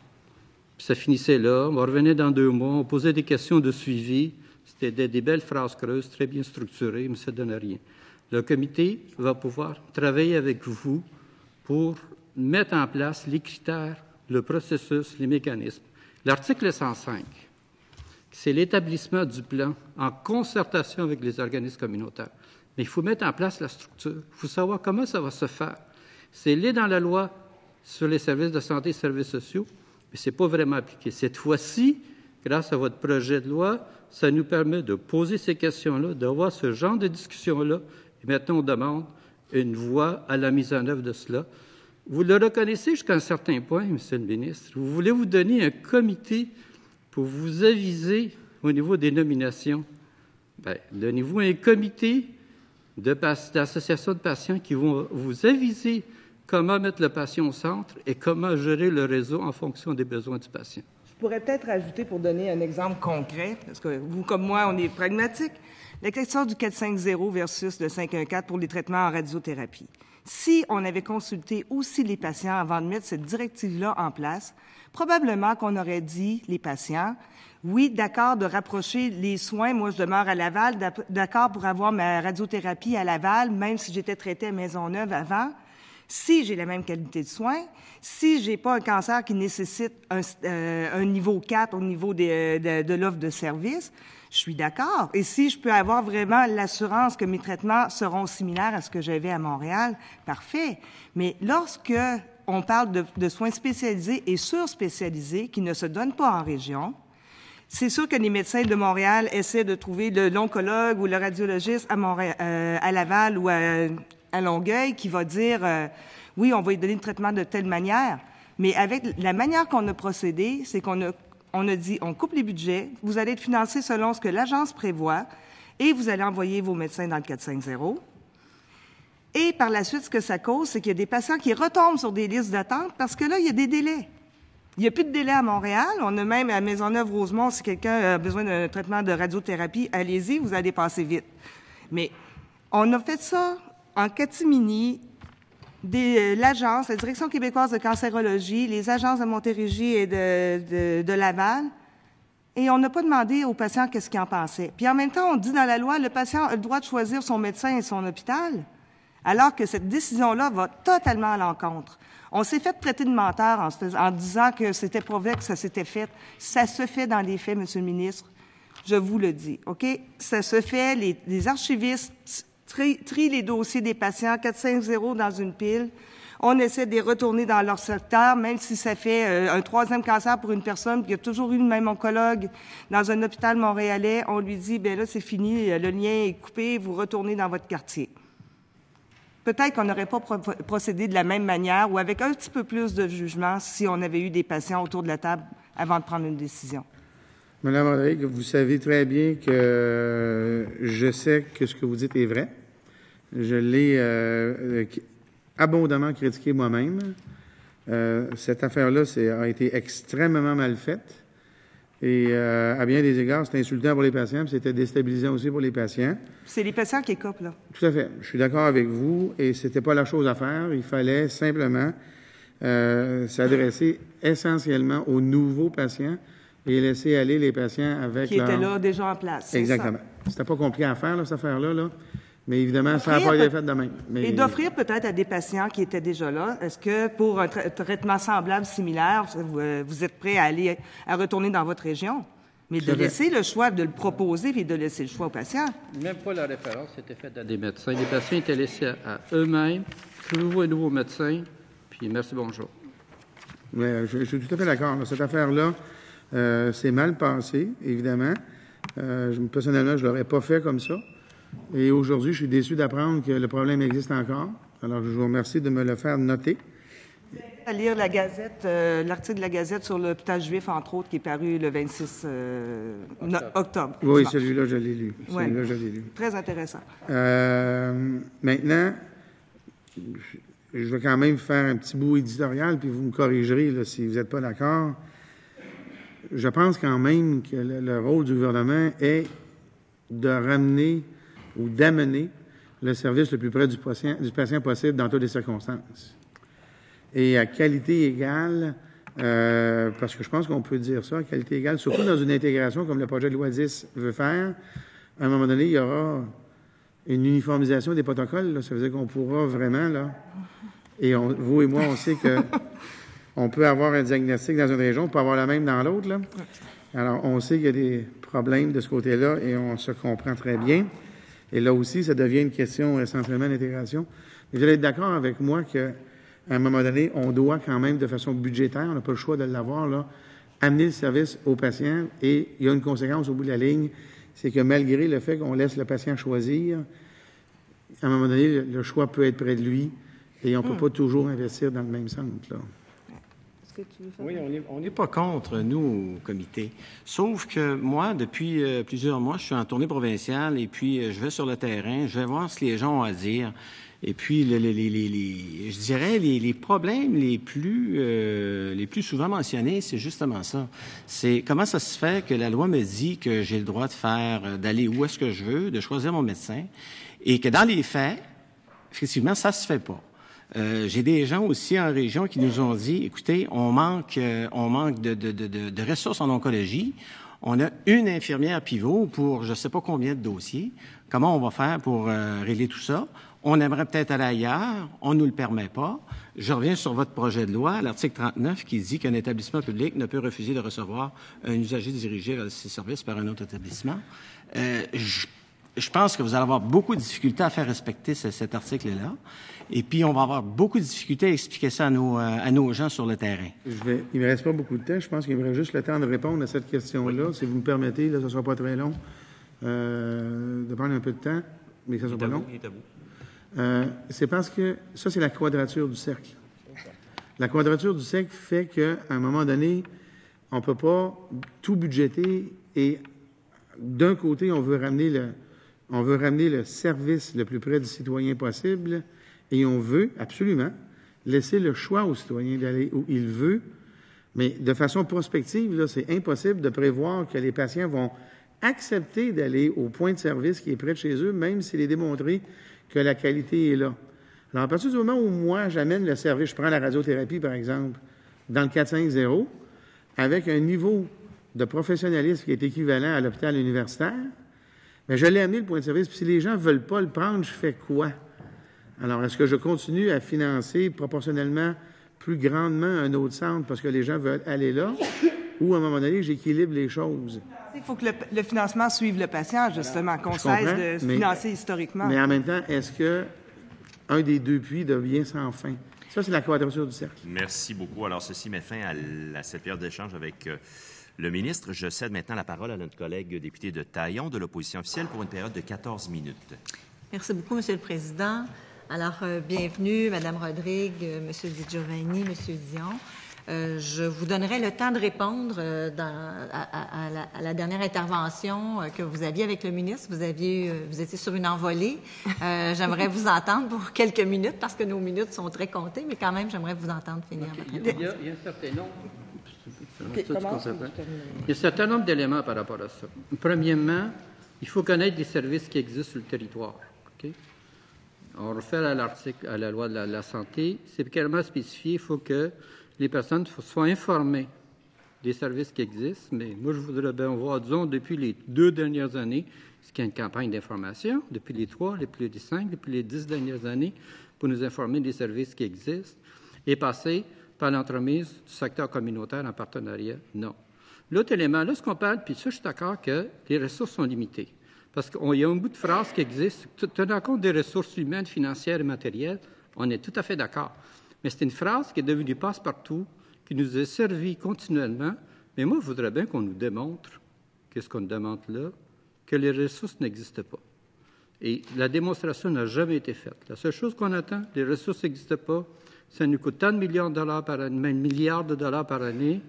puis ça finissait là. On revenait dans 2 mois, on posait des questions de suivi. C'était des belles phrases creuses, très bien structurées, mais ça ne donnait rien. Le comité va pouvoir travailler avec vous pour mettre en place les critères, le processus, les mécanismes. L'article 105, c'est l'établissement du plan en concertation avec les organismes communautaires. Mais il faut mettre en place la structure. Il faut savoir comment ça va se faire. C'est lié dans la loi sur les services de santé et services sociaux, mais ce n'est pas vraiment appliqué. Cette fois-ci, grâce à votre projet de loi, ça nous permet de poser ces questions-là, d'avoir ce genre de discussion-là. Et maintenant, on demande une voie à la mise en œuvre de cela. Vous le reconnaissez jusqu'à un certain point, Monsieur le ministre. Vous voulez vous donner un comité pour vous aviser au niveau des nominations. Bien, donnez-vous un comité d'associations de patients qui vont vous aviser comment mettre le patient au centre et comment gérer le réseau en fonction des besoins du patient. Je pourrais peut-être ajouter, pour donner un exemple concret, parce que vous, comme moi, on est pragmatique, la question du 450 versus le 514 pour les traitements en radiothérapie. Si on avait consulté aussi les patients avant de mettre cette directive-là en place, probablement qu'on aurait dit, les patients, oui, d'accord de rapprocher les soins, moi je demeure à Laval, d'accord pour avoir ma radiothérapie à Laval, même si j'étais traitée à Maisonneuve avant, si j'ai la même qualité de soins, si j'ai pas un cancer qui nécessite un niveau 4 au niveau de l'offre de service, je suis d'accord. Et si je peux avoir vraiment l'assurance que mes traitements seront similaires à ce que j'avais à Montréal, parfait. Mais lorsque on parle de soins spécialisés et surspécialisés qui ne se donnent pas en région, c'est sûr que les médecins de Montréal essaient de trouver l'oncologue ou le radiologiste à Laval ou à Longueuil qui va dire oui, on va lui donner le traitement de telle manière. Mais avec la manière qu'on a procédé, c'est qu'on a dit, on coupe les budgets, vous allez être financé selon ce que l'agence prévoit et vous allez envoyer vos médecins dans le 450. Et par la suite, ce que ça cause, c'est qu'il y a des patients qui retombent sur des listes d'attente parce que là, il y a des délais. Il n'y a plus de délai à Montréal. On a même à Maisonneuve-Rosemont, si quelqu'un a besoin d'un traitement de radiothérapie, allez-y, vous allez passer vite. Mais on a fait ça en catimini. L'Agence, la Direction québécoise de cancérologie, les agences de Montérégie et de Laval, et on n'a pas demandé aux patients qu'est-ce qu'ils en pensaient. Puis en même temps, on dit dans la loi, le patient a le droit de choisir son médecin et son hôpital, alors que cette décision-là va totalement à l'encontre. On s'est fait traiter de menteur en disant que c'était pas vrai que ça s'était fait. Ça se fait dans les faits, Monsieur le ministre. Je vous le dis, OK? Ça se fait, les archivistes trient les dossiers des patients, 450 dans une pile. On essaie de les retourner dans leur secteur, même si ça fait un 3e cancer pour une personne, puis il y a toujours eu le même oncologue dans un hôpital montréalais. On lui dit, bien là, c'est fini, le lien est coupé, vous retournez dans votre quartier. Peut-être qu'on n'aurait pas procédé de la même manière ou avec un petit peu plus de jugement si on avait eu des patients autour de la table avant de prendre une décision. Madame Rodrigue, vous savez très bien que je sais que ce que vous dites est vrai. Je l'ai abondamment critiqué moi-même. Cette affaire-là a été extrêmement mal faite. Et à bien des égards, c'était insultant pour les patients, puis c'était déstabilisant aussi pour les patients. C'est les patients qui écopent, là. Tout à fait. Je suis d'accord avec vous, et c'était pas la chose à faire. Il fallait simplement s'adresser essentiellement aux nouveaux patients et laisser aller les patients avec Qui étaient là déjà en place. Exactement. C'était pas compliqué à faire, là, cette affaire-là, là. Mais évidemment, ça n'a pas été fait de même. Et d'offrir peut-être à des patients qui étaient déjà là, est-ce que pour un traitement semblable, similaire, vous êtes prêt à retourner dans votre région? Mais de laisser le choix, de le proposer et de laisser le choix aux patients. Même pas la référence était faite à des médecins. Les patients étaient laissés à eux-mêmes. Trouvez un nouveau médecin, puis merci, bonjour. Mais je suis tout à fait d'accord. Cette affaire-là, c'est mal passé, évidemment. Personnellement, je ne l'aurais pas fait comme ça. Et aujourd'hui, je suis déçu d'apprendre que le problème existe encore. Alors, je vous remercie de me le faire noter. À lire la Gazette, l'article de la Gazette sur l'hôpital juif, entre autres, qui est paru le 26 octobre. Oui, celui-là, je l'ai lu. Ouais. Celui-là, je l'ai lu. Très intéressant. Maintenant, je vais quand même faire un petit bout éditorial, puis vous me corrigerez là, si vous n'êtes pas d'accord. Je pense quand même que le rôle du gouvernement est de ramener ou d'amener le service le plus près du patient possible dans toutes les circonstances. Et à qualité égale, parce que je pense qu'on peut dire ça, à qualité égale, surtout dans une intégration comme le projet de loi 10 veut faire, à un moment donné, il y aura une uniformisation des protocoles. Là. Ça veut dire qu'on pourra vraiment, là, et vous et moi, on sait que on peut avoir un diagnostic dans une région, on peut avoir la même dans l'autre. Là. Alors, on sait qu'il y a des problèmes de ce côté-là et on se comprend très bien. Et là aussi, ça devient une question essentiellement d'intégration. Mais vous allez être d'accord avec moi qu'à un moment donné, on doit quand même, de façon budgétaire, on n'a pas le choix de l'avoir, là, amener le service aux patients. Et il y a une conséquence au bout de la ligne, c'est que malgré le fait qu'on laisse le patient choisir, à un moment donné, le choix peut être près de lui et on ne peut pas toujours investir dans le même centre, là. Oui, on n'est pas contre, nous, au comité. Sauf que moi, depuis plusieurs mois, je suis en tournée provinciale et puis je vais sur le terrain, je vais voir ce que les gens ont à dire. Et puis, je dirais, les problèmes les plus souvent mentionnés, c'est justement ça. C'est comment ça se fait que la loi me dit que j'ai le droit d'aller où est-ce que je veux, de choisir mon médecin, et que dans les faits, effectivement, ça se fait pas. J'ai des gens aussi en région qui nous ont dit, écoutez, on manque de ressources en oncologie. On a une infirmière pivot pour je ne sais pas combien de dossiers. Comment on va faire pour régler tout ça? On aimerait peut-être aller ailleurs. On ne nous le permet pas. Je reviens sur votre projet de loi, l'article 39, qui dit qu'un établissement public ne peut refuser de recevoir un usager dirigé vers ses services par un autre établissement. Je pense que vous allez avoir beaucoup de difficultés à faire respecter cet article-là. Et puis, on va avoir beaucoup de difficultés à expliquer ça à nos gens sur le terrain. Il ne me reste pas beaucoup de temps. Je pense qu'il me reste juste le temps de répondre à cette question-là. Si vous me permettez, là, ça ne sera pas très long, de prendre un peu de temps, mais ça ne sera pas long. C'est parce que ça, c'est la quadrature du cercle. La quadrature du cercle fait qu'à un moment donné, on ne peut pas tout budgéter et d'un côté, on veut ramener le service le plus près du citoyen possible et on veut absolument laisser le choix au citoyen d'aller où il veut. Mais de façon prospective, là, c'est impossible de prévoir que les patients vont accepter d'aller au point de service qui est près de chez eux, même s'il est démontré que la qualité est là. Alors, à partir du moment où moi, j'amène le service, je prends la radiothérapie, par exemple, dans le 450, avec un niveau de professionnalisme qui est équivalent à l'hôpital universitaire, bien, je l'ai amené, le point de service, puis si les gens ne veulent pas le prendre, je fais quoi? Alors, est-ce que je continue à financer proportionnellement plus grandement un autre centre parce que les gens veulent aller là, ou à un moment donné, j'équilibre les choses? Il faut que le financement suive le patient, justement, qu'on cesse de financer historiquement. Mais en même temps, est-ce que un des deux puits devient sans fin? Ça, c'est la quadrature du cercle. Merci beaucoup. Alors, ceci met fin à cette période d'échange avec le ministre. Je cède maintenant la parole à notre collègue député de Taillon de l'opposition officielle pour une période de 14 minutes. Merci beaucoup, Monsieur le Président. Alors, bienvenue, Madame Rodrigue, Monsieur Di Giovanni, Monsieur Dion. Je vous donnerai le temps de répondre à la dernière intervention que vous aviez avec le ministre. Vous étiez sur une envolée. J'aimerais vous entendre pour quelques minutes parce que nos minutes sont très comptées, mais quand même, j'aimerais vous entendre finir votre réponse. Il y a un certain nombre. Okay, Il y a un certain nombre d'éléments par rapport à ça. Premièrement, il faut connaître les services qui existent sur le territoire. Okay? On refait à l'article, à la loi de la santé, c'est clairement spécifié, il faut que les personnes soient informées des services qui existent, mais moi, je voudrais bien voir, disons, depuis les 2 dernières années, ce qu'il y a une campagne d'information, depuis les 3, depuis les 5, depuis les 10 dernières années, pour nous informer des services qui existent, et passer par l'entremise du secteur communautaire en partenariat, non. L'autre élément, là, ce qu'on parle, puis ça, je suis d'accord que les ressources sont limitées. Parce qu'il y a un bout de phrase qui existe, tenant compte des ressources humaines, financières et matérielles, on est tout à fait d'accord. Mais c'est une phrase qui est devenue passe-partout, qui nous est servie continuellement. Mais moi, je voudrais bien qu'on nous démontre, qu'est-ce qu'on demande là, que les ressources n'existent pas. Et la démonstration n'a jamais été faite. La seule chose qu'on attend, les ressources n'existent pas, ça nous coûte tant de millions de dollars par année, même milliards de dollars par année,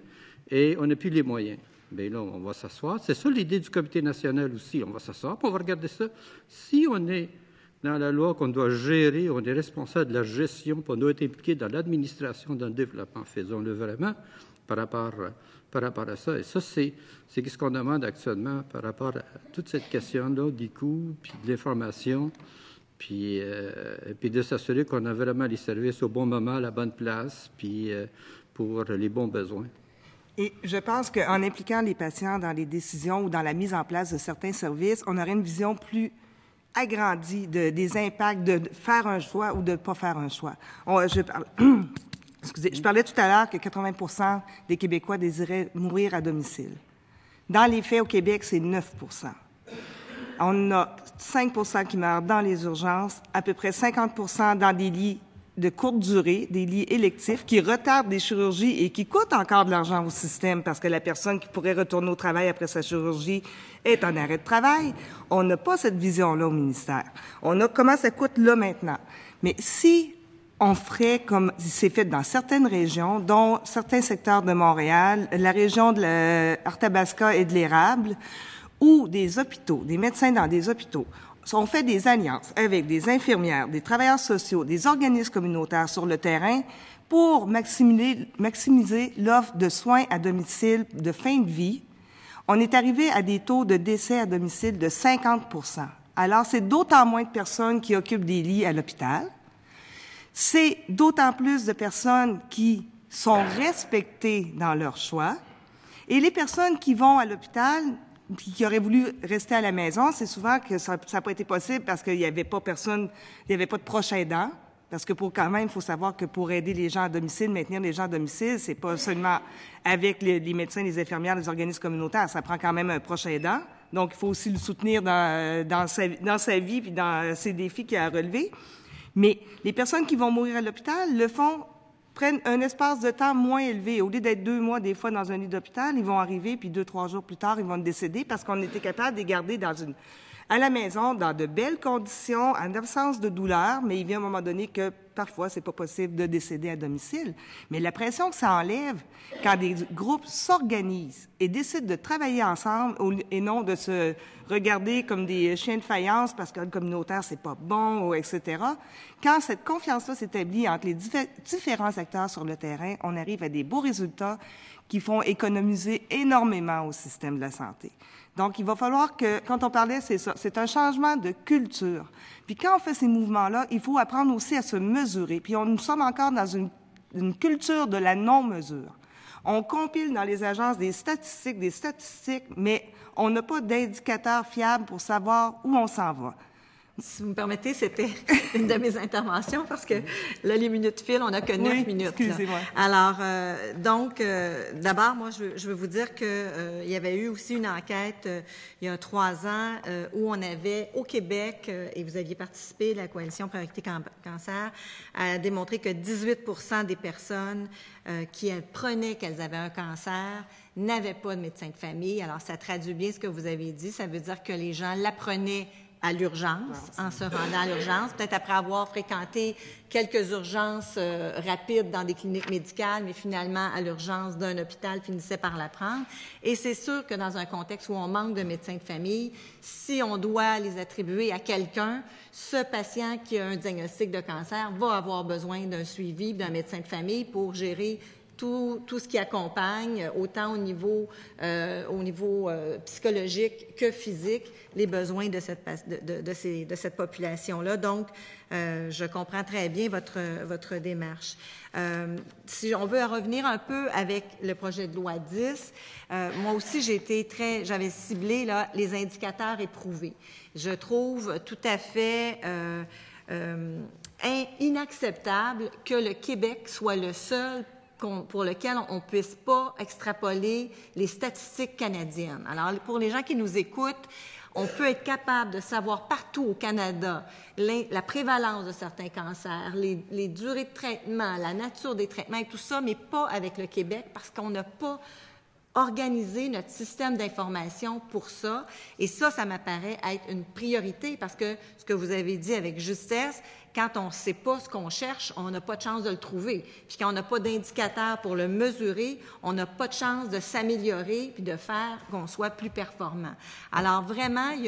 et on n'a plus les moyens. Bien là, on va s'asseoir. C'est ça l'idée du Comité national aussi. On va s'asseoir, puis on va regarder ça. Si on est dans la loi qu'on doit gérer, on est responsable de la gestion, puis on doit être impliqué dans l'administration, dans le développement, faisons-le vraiment par rapport à ça. Et ça, c'est ce qu'on demande actuellement par rapport à toute cette question-là, du coût, puis de l'information, puis de s'assurer qu'on a vraiment les services au bon moment, à la bonne place, puis pour les bons besoins. Et je pense qu'en impliquant les patients dans les décisions ou dans la mise en place de certains services, on aurait une vision plus agrandie des impacts de faire un choix ou de ne pas faire un choix. Je parlais tout à l'heure que 80 des Québécois désiraient mourir à domicile. Dans les faits, au Québec, c'est 9 On a 5 qui meurent dans les urgences, à peu près 50 dans des lits de courte durée, des lits électifs qui retardent des chirurgies et qui coûtent encore de l'argent au système parce que la personne qui pourrait retourner au travail après sa chirurgie est en arrêt de travail. On n'a pas cette vision-là au ministère. On a comment ça coûte là maintenant. Mais si on ferait comme c'est fait dans certaines régions, dont certains secteurs de Montréal, la région de l'Arthabasca et de l'Érable, ou des hôpitaux, des médecins dans des hôpitaux, on fait des alliances avec des infirmières, des travailleurs sociaux, des organismes communautaires sur le terrain pour maximiser l'offre de soins à domicile de fin de vie. On est arrivé à des taux de décès à domicile de 50 Alors, c'est d'autant moins de personnes qui occupent des lits à l'hôpital. C'est d'autant plus de personnes qui sont respectées dans leur choix. Et les personnes qui vont à l'hôpital puis qui auraient voulu rester à la maison, c'est souvent que ça n'a pas été possible parce qu'il n'y avait pas personne, il n'y avait pas de proche aidant. Parce que quand même, il faut savoir que pour aider les gens à domicile, maintenir les gens à domicile, c'est pas seulement avec les médecins, les infirmières, les organismes communautaires, ça prend quand même un proche aidant. Donc, il faut aussi le soutenir dans sa vie puis dans ses défis qu'il a à relever. Mais les personnes qui vont mourir à l'hôpital prennent un espace de temps moins élevé. Au lieu d'être 2 mois, des fois, dans un lit d'hôpital, ils vont arriver, puis 2-3 jours plus tard, ils vont décéder parce qu'on était capable de les garder à la maison, dans de belles conditions, en absence de douleur, mais il vient un moment donné que parfois, c'est pas possible de décéder à domicile. Mais la pression que ça enlève quand des groupes s'organisent et décident de travailler ensemble et non de se regarder comme des chiens de faïence parce que le communautaire, c'est pas bon, etc. Quand cette confiance-là s'établit entre les différents acteurs sur le terrain, on arrive à des beaux résultats qui font économiser énormément au système de la santé. Donc, il va falloir que, quand on parlait, c'est ça, c'est un changement de culture. Puis quand on fait ces mouvements-là, il faut apprendre aussi à se mesurer. Puis nous sommes encore dans une culture de la non-mesure. On compile dans les agences des statistiques, mais on n'a pas d'indicateurs fiables pour savoir où on s'en va. Si vous me permettez, c'était une de mes interventions parce que là, les minutes filent, on n'a que 9 minutes. Excusez-moi. Alors, d'abord, moi, je veux vous dire que il y avait eu aussi une enquête il y a 3 ans où on avait au Québec, et vous aviez participé, la Coalition Priorité Cancer, a démontré que 18% des personnes qui apprenaient qu'elles avaient un cancer n'avaient pas de médecin de famille. Alors, ça traduit bien ce que vous avez dit. Ça veut dire que les gens l'apprenaient à l'urgence, en se rendant à l'urgence, peut-être après avoir fréquenté quelques urgences rapides dans des cliniques médicales, mais finalement, à l'urgence d'un hôpital, finissaient par l'apprendre. Et c'est sûr que dans un contexte où on manque de médecins de famille, si on doit les attribuer à quelqu'un, ce patient qui a un diagnostic de cancer va avoir besoin d'un suivi d'un médecin de famille pour gérer tout ce qui accompagne, autant au niveau psychologique que physique, les besoins de cette population-là. Donc, je comprends très bien votre démarche. Si on veut revenir un peu avec le projet de loi 10, moi aussi, j'avais ciblé là, les indicateurs éprouvés. Je trouve tout à fait inacceptable que le Québec soit le seul pour lequel on ne puisse pas extrapoler les statistiques canadiennes. Alors, pour les gens qui nous écoutent, on peut être capable de savoir partout au Canada la prévalence de certains cancers, les durées de traitement, la nature des traitements et tout ça, mais pas avec le Québec parce qu'on n'a pas organisé notre système d'information pour ça. Et ça m'apparaît être une priorité parce que ce que vous avez dit avec justesse, quand on ne sait pas ce qu'on cherche, on n'a pas de chance de le trouver. Puis quand on n'a pas d'indicateur pour le mesurer, on n'a pas de chance de s'améliorer puis de faire qu'on soit plus performant. Alors vraiment, il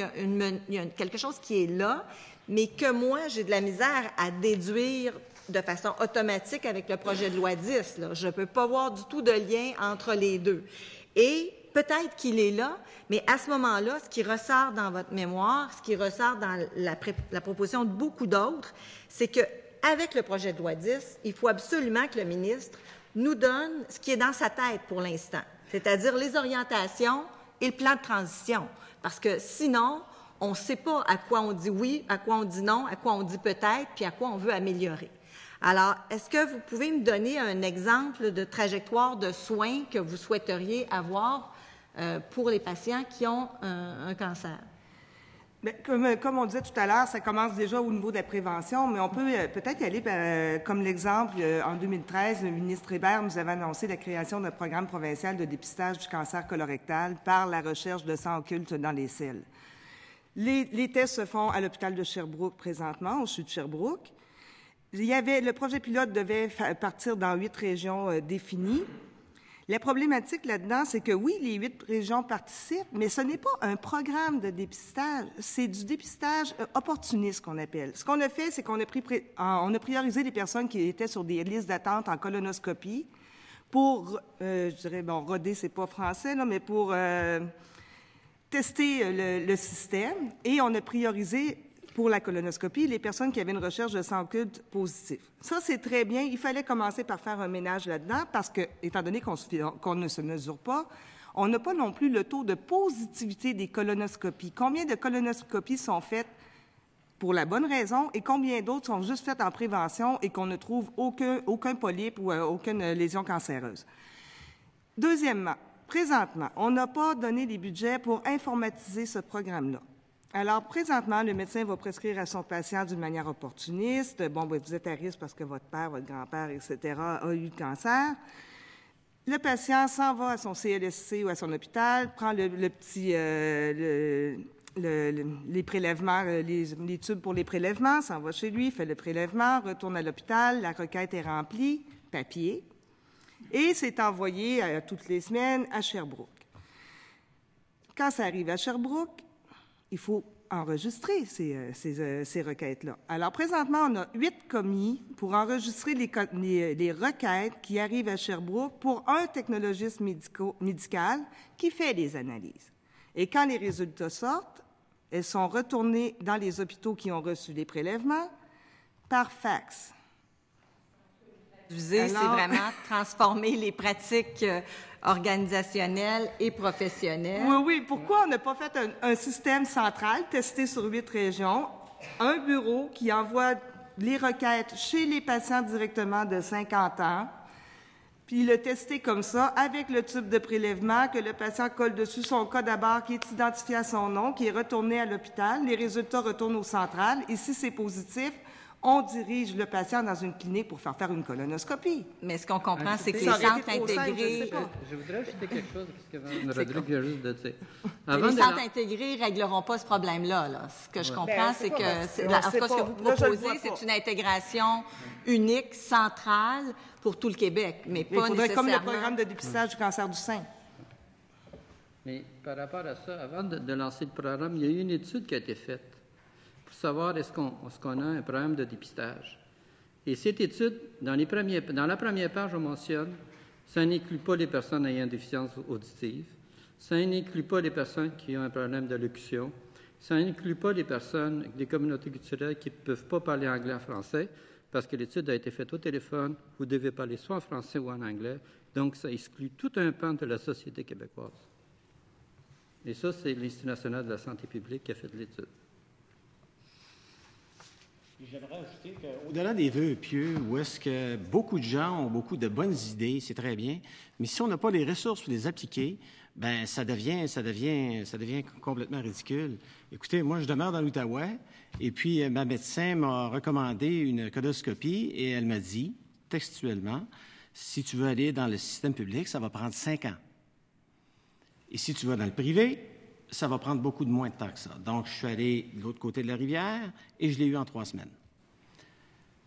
y a quelque chose qui est là, mais que moi, j'ai de la misère à déduire de façon automatique avec le projet de loi 10. Là. Je ne peux pas voir du tout de lien entre les deux. Et peut-être qu'il est là, mais à ce moment-là, ce qui ressort dans votre mémoire, ce qui ressort dans la proposition de beaucoup d'autres, c'est qu'avec le projet de loi 10, il faut absolument que le ministre nous donne ce qui est dans sa tête pour l'instant, c'est-à-dire les orientations et le plan de transition. Parce que sinon, on ne sait pas à quoi on dit oui, à quoi on dit non, à quoi on dit peut-être, puis à quoi on veut améliorer. Alors, est-ce que vous pouvez me donner un exemple de trajectoire de soins que vous souhaiteriez avoir pour les patients qui ont un cancer? Bien, comme on disait tout à l'heure, ça commence déjà au niveau de la prévention, mais on peut peut-être y aller comme l'exemple. En 2013, le ministre Hébert nous avait annoncé la création d'un programme provincial de dépistage du cancer colorectal par la recherche de sang occulte dans les selles. Les tests se font à l'hôpital de Sherbrooke présentement, au sud de Sherbrooke. Le projet pilote devait partir dans 8 régions définies. La problématique là-dedans, c'est que oui, les 8 régions participent, mais ce n'est pas un programme de dépistage, c'est du dépistage opportuniste qu'on appelle. Ce qu'on a fait, c'est qu'on a priorisé les personnes qui étaient sur des listes d'attente en colonoscopie pour, je dirais, bon, roder, c'est pas français, là, mais pour tester le système, et on a priorisé pour la colonoscopie, les personnes qui avaient une recherche de sang occulte positif. Ça, c'est très bien. Il fallait commencer par faire un ménage là-dedans parce que, étant donné qu'on ne se mesure pas, on n'a pas non plus le taux de positivité des colonoscopies. Combien de colonoscopies sont faites pour la bonne raison et combien d'autres sont juste faites en prévention et qu'on ne trouve aucun polype ou aucune lésion cancéreuse? Deuxièmement, présentement, on n'a pas donné les budgets pour informatiser ce programme-là. Alors, présentement, le médecin va prescrire à son patient d'une manière opportuniste. Bon, ben, vous êtes à risque parce que votre père, votre grand-père, etc., a eu le cancer. Le patient s'en va à son CLSC ou à son hôpital, prend les prélèvements, les tubes pour les prélèvements, s'en va chez lui, fait le prélèvement, retourne à l'hôpital, la requête est remplie, papier, et c'est envoyé toutes les semaines à Sherbrooke. Quand ça arrive à Sherbrooke, il faut enregistrer ces requêtes-là. Alors, présentement, on a 8 commis pour enregistrer les requêtes qui arrivent à Sherbrooke pour un technologiste médical qui fait les analyses. Et quand les résultats sortent, elles sont retournées dans les hôpitaux qui ont reçu les prélèvements par fax. C'est vraiment transformer les pratiques organisationnelles et professionnelles. Oui. Pourquoi on n'a pas fait un système central testé sur 8 régions, un bureau qui envoie les requêtes chez les patients directement de 50 ans, puis le tester comme ça, avec le tube de prélèvement, que le patient colle dessus son code à barre qui est identifié à son nom, qui est retourné à l'hôpital, les résultats retournent au central, et si c'est positif, on dirige le patient dans une clinique pour faire une colonoscopie. Mais ce qu'on comprend, c'est que les centres intégrés... Je voudrais ajouter quelque chose, parce que Rodrigue vient juste de dire. Les centres intégrés ne régleront pas ce problème-là. Là. Ce que je comprends, c'est que... En tout cas, ce que vous proposez, c'est une intégration unique, centrale, pour tout le Québec, mais pas nécessairement... Il faudrait comme le programme de dépistage du cancer du sein. Mais par rapport à ça, avant de lancer le programme, il y a eu une étude qui a été faite pour savoir est-ce qu'on a un programme de dépistage. Et cette étude, dans la première page, on mentionne Ça n'inclut pas les personnes ayant une déficience auditive. Ça n'inclut pas les personnes qui ont un problème d'allocution. Ça n'inclut pas les personnes des communautés culturelles qui ne peuvent pas parler anglais en français, parce que l'étude a été faite au téléphone. Vous devez parler soit en français ou en anglais. Donc, ça exclut tout un pan de la société québécoise. Et ça, c'est l'Institut national de la santé publique qui a fait l'étude. J'aimerais ajouter qu'au-delà des vœux pieux, où est-ce que beaucoup de gens ont beaucoup de bonnes idées, c'est très bien, mais si on n'a pas les ressources pour les appliquer, ben ça devient complètement ridicule. Écoutez, moi, je demeure dans l'Outaouais, et puis ma médecin m'a recommandé une coloscopie, et elle m'a dit, textuellement, si tu veux aller dans le système public, ça va prendre 5 ans. Et si tu vas dans le privé, ça va prendre beaucoup de moins de temps que ça. Donc, je suis allé de l'autre côté de la rivière et je l'ai eu en 3 semaines.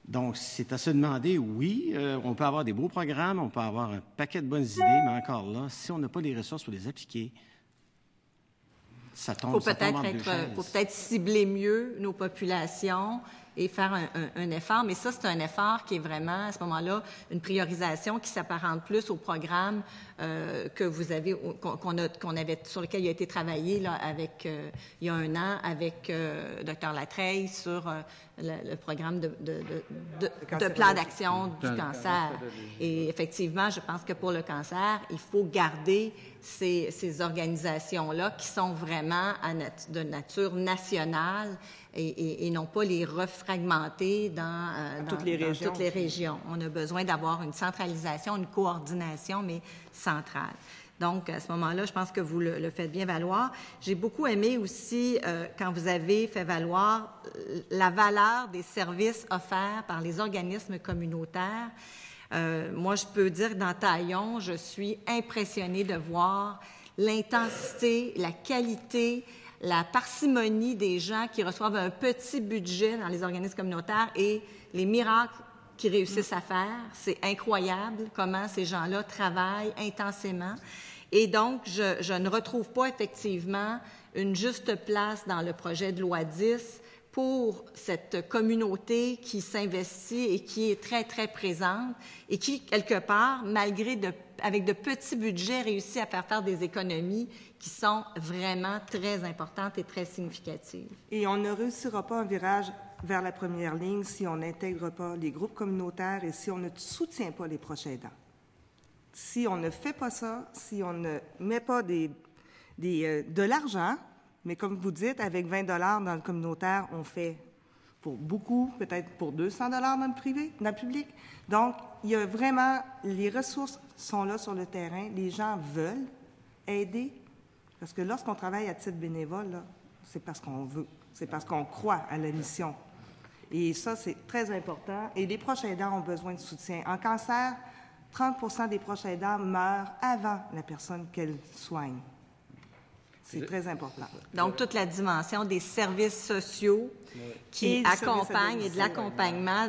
Donc, c'est à se demander, oui, on peut avoir des beaux programmes, on peut avoir un paquet de bonnes idées, mais encore là, si on n'a pas les ressources pour les appliquer, ça tombe, faut peut-être cibler mieux nos populations et faire un effort. Mais ça, c'est un effort qui est vraiment, à ce moment-là, une priorisation qui s'apparente plus au programme que vous avez, qu'on avait, sur lequel il a été travaillé là, avec, il y a 1 an avec Dr. Latreille sur le programme de plan d'action du cancer. Et effectivement, je pense que pour le cancer, il faut garder ces organisations-là qui sont vraiment de nature nationale et non pas les refragmenter dans toutes les régions. On a besoin d'avoir une centralisation, une coordination, mais centrale. Donc, à ce moment-là, je pense que vous le faites bien valoir. J'ai beaucoup aimé aussi quand vous avez fait valoir la valeur des services offerts par les organismes communautaires. Moi, je peux dire que dans Taillon, je suis impressionnée de voir l'intensité, la qualité, la parcimonie des gens qui reçoivent un petit budget dans les organismes communautaires et les miracles qu'ils réussissent à faire. C'est incroyable comment ces gens-là travaillent intensément. Et donc, je ne retrouve pas effectivement une juste place dans le projet de loi 10 pour cette communauté qui s'investit et qui est très, très présente et qui, quelque part, avec de petits budgets, réussit à faire des économies qui sont vraiment très importantes et très significatives. Et on ne réussira pas un virage vers la première ligne si on n'intègre pas les groupes communautaires et si on ne soutient pas les proches aidants. Si on ne fait pas ça, si on ne met pas de l'argent, mais comme vous dites, avec 20 $ dans le communautaire, on fait pour beaucoup, peut-être pour 200 $ dans le privé, dans le public. Donc, il y a vraiment, les ressources sont là sur le terrain. Les gens veulent aider. Parce que lorsqu'on travaille à titre bénévole, là, c'est parce qu'on veut. C'est parce qu'on croit à la mission. Et ça, c'est très important. Et les proches aidants ont besoin de soutien. En cancer, 30% des proches aidants meurent avant la personne qu'elles soignent. C'est très important. Donc, toute la dimension des services sociaux qui accompagnent et de l'accompagnement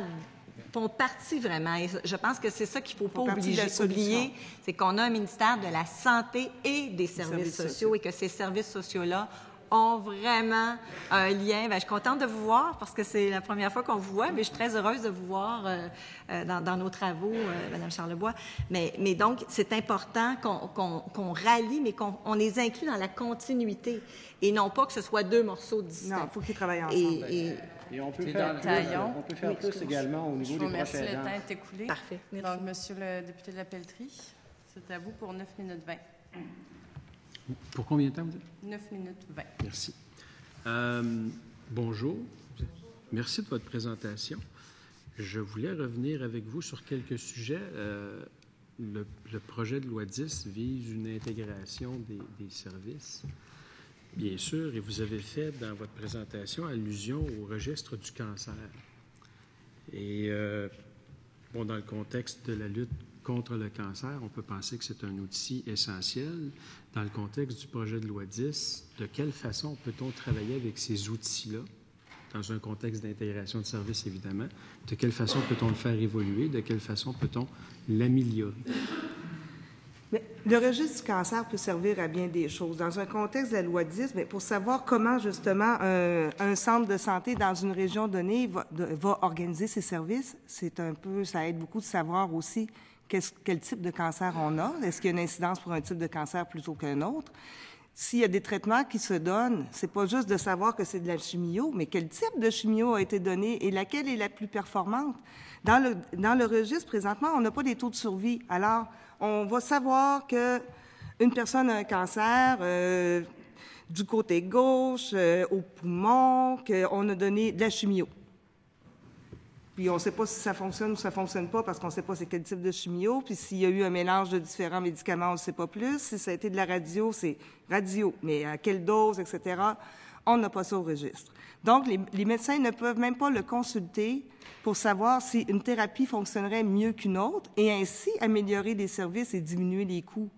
font partie vraiment. Et je pense que c'est ça qu'il ne faut pas oublier, c'est qu'on a un ministère de la Santé et des services sociaux et que ces services sociaux-là ont vraiment un lien. Bien, je suis contente de vous voir parce que c'est la première fois qu'on vous voit, mais je suis très heureuse de vous voir dans nos travaux, Mme Charlebois. Mais donc, c'est important qu'on rallie, mais qu'on les inclut dans la continuité et non pas que ce soit 2 morceaux distincts. Non, il faut qu'ils travaillent ensemble. Et on peut faire plus également au niveau des proches aidants. Le temps est écoulé. Parfait. Merci. Donc, Monsieur le député de la Pelletrie, c'est à vous pour 9 minutes 20. Pour combien de temps, vous dites? 9 minutes 20. Merci. Bonjour. Merci de votre présentation. Je voulais revenir avec vous sur quelques sujets. Le projet de loi 10 vise une intégration des services, bien sûr, et vous avez fait dans votre présentation allusion au registre du cancer. Et dans le contexte de la lutte contre le cancer, on peut penser que c'est un outil essentiel. Dans le contexte du projet de loi 10, de quelle façon peut-on travailler avec ces outils-là, dans un contexte d'intégration de services, évidemment? De quelle façon peut-on le faire évoluer? De quelle façon peut-on l'améliorer? Mais le registre du cancer peut servir à bien des choses. Dans un contexte de la loi 10, mais pour savoir comment, justement, un centre de santé dans une région donnée va organiser ses services, ça aide beaucoup de savoir aussi quel type de cancer on a. Est-ce qu'il y a une incidence pour un type de cancer plutôt qu'un autre? S'il y a des traitements qui se donnent, c'est pas juste de savoir que c'est de la chimio, mais quel type de chimio a été donné et laquelle est la plus performante. Dans le registre, présentement, on n'a pas des taux de survie. Alors, on va savoir que une personne a un cancer du côté gauche, au poumon, qu'on a donné de la chimio. Puis on ne sait pas si ça fonctionne ou ça ne fonctionne pas parce qu'on ne sait pas c'est quel type de chimio. Puis s'il y a eu un mélange de différents médicaments, on ne sait pas plus. Si ça a été de la radio, c'est radio. Mais à quelle dose, etc., on n'a pas ça au registre. Donc, les médecins ne peuvent même pas le consulter pour savoir si une thérapie fonctionnerait mieux qu'une autre et ainsi améliorer les services et diminuer les coûts.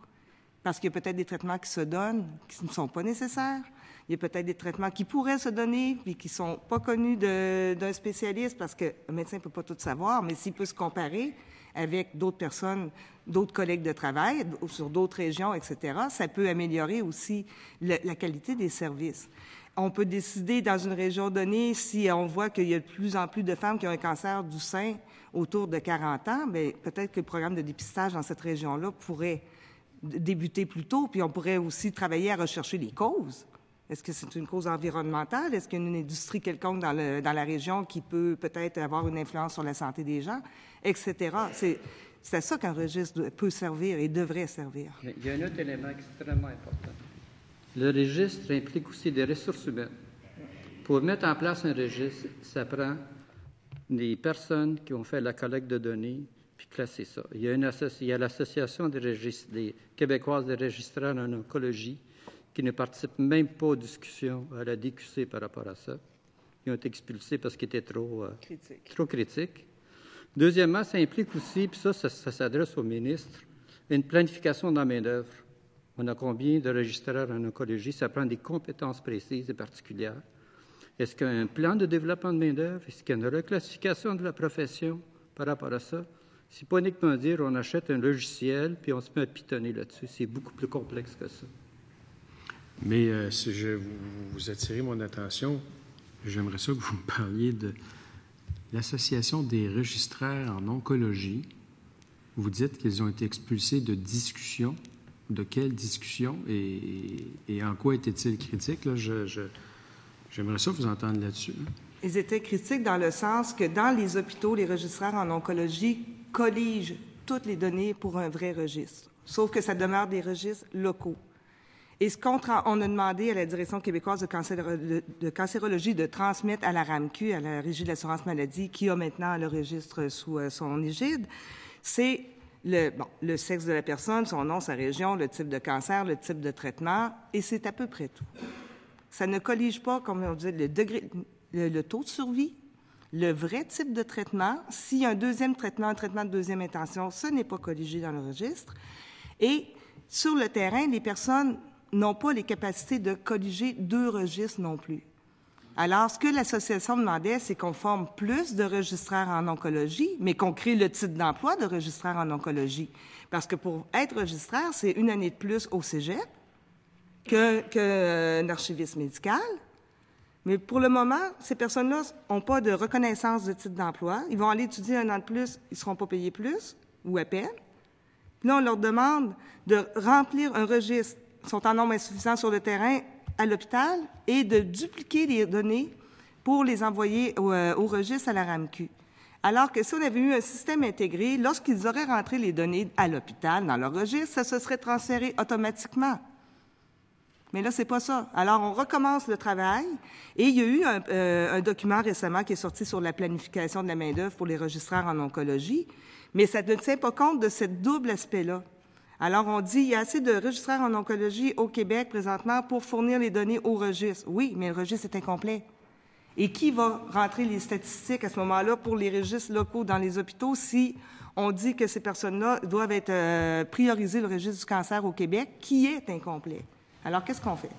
Parce qu'il y a peut-être des traitements qui se donnent qui ne sont pas nécessaires. Il y a peut-être des traitements qui pourraient se donner puis qui ne sont pas connus d'un spécialiste parce qu'un médecin ne peut pas tout savoir, mais s'il peut se comparer avec d'autres personnes, d'autres collègues de travail sur d'autres régions, etc., ça peut améliorer aussi la qualité des services. On peut décider dans une région donnée, si on voit qu'il y a de plus en plus de femmes qui ont un cancer du sein autour de 40 ans, bien, peut-être que le programme de dépistage dans cette région-là pourrait débuter plus tôt, puis on pourrait aussi travailler à rechercher les causes. Est-ce que c'est une cause environnementale? Est-ce qu'il y a une industrie quelconque dans la région qui peut peut-être avoir une influence sur la santé des gens, etc.? C'est à ça qu'un registre peut servir et devrait servir. Il y a un autre élément extrêmement important. Le registre implique aussi des ressources humaines. Pour mettre en place un registre, ça prend des personnes qui ont fait la collecte de données puis classer ça. Il y a l'Association des Québécoises des registraires en oncologie qui ne participent même pas aux discussions à la DQC par rapport à ça. Ils ont été expulsés parce qu'ils étaient trop critiques. Deuxièmement, ça implique aussi, puis ça s'adresse au ministre, une planification de la main-d'œuvre. On a combien de registraires en oncologie? Ça prend des compétences précises et particulières. Est-ce qu'il y a un plan de développement de main-d'œuvre? Est-ce qu'il y a une reclassification de la profession par rapport à ça? C'est pas uniquement dire on achète un logiciel puis on se met à pitonner là-dessus. C'est beaucoup plus complexe que ça. Mais si je vous attirez mon attention, j'aimerais ça que vous me parliez de l'Association des registraires en oncologie. Vous dites qu'ils ont été expulsés de discussion. De quelle discussion et en quoi étaient-ils critiques? Là, j'aimerais ça vous entendre là-dessus. Ils étaient critiques dans le sens que dans les hôpitaux, les registraires en oncologie colligent toutes les données pour un vrai registre, sauf que ça demeure des registres locaux. Et on a demandé à la Direction québécoise de cancérologie de transmettre à la RAMQ, à la Régie de l'assurance maladie, qui a maintenant le registre sous son égide, c'est le sexe de la personne, son nom, sa région, le type de cancer, le type de traitement, et c'est à peu près tout. Ça ne collige pas, comme on dit, le taux de survie, le vrai type de traitement. S'il y a un deuxième traitement, un traitement de deuxième intention, ce n'est pas colligé dans le registre. Et sur le terrain, les personnes n'ont pas les capacités de colliger deux registres non plus. Alors, ce que l'association demandait, c'est qu'on forme plus de registraires en oncologie, mais qu'on crée le titre d'emploi de registraire en oncologie. Parce que pour être registraire, c'est une année de plus au cégep qu'un archiviste médical. Mais pour le moment, ces personnes-là n'ont pas de reconnaissance de titre d'emploi. Ils vont aller étudier un an de plus, ils ne seront pas payés plus, ou à peine. Puis là, on leur demande de remplir un registre. Ils sont en nombre insuffisant sur le terrain à l'hôpital et de dupliquer les données pour les envoyer au registre à la RAMQ. Alors que si on avait eu un système intégré, lorsqu'ils auraient rentré les données à l'hôpital, dans leur registre, ça se serait transféré automatiquement. Mais là, c'est pas ça. Alors, on recommence le travail et il y a eu un document récemment qui est sorti sur la planification de la main-d'œuvre pour les registraires en oncologie, mais ça ne tient pas compte de ce double aspect-là. Alors, on dit, il y a assez de registraires en oncologie au Québec présentement pour fournir les données au registre. Oui, mais le registre est incomplet. Et qui va rentrer les statistiques à ce moment-là pour les registres locaux dans les hôpitaux si on dit que ces personnes-là doivent être priorisées le registre du cancer au Québec, qui est incomplet? Alors, qu'est-ce qu'on fait?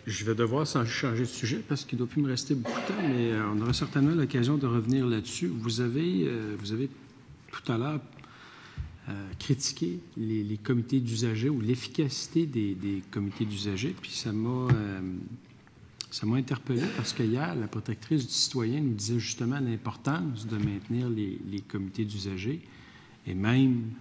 Je vais devoir changer de sujet parce qu'il ne doit plus me rester beaucoup de temps, mais on aura certainement l'occasion de revenir là-dessus. Vous avez tout à l'heure critiqué les comités d'usagers ou l'efficacité des comités d'usagers, puis ça m'a interpellé parce qu'hier, la protectrice du citoyen nous disait justement l'importance de maintenir les comités d'usagers. et même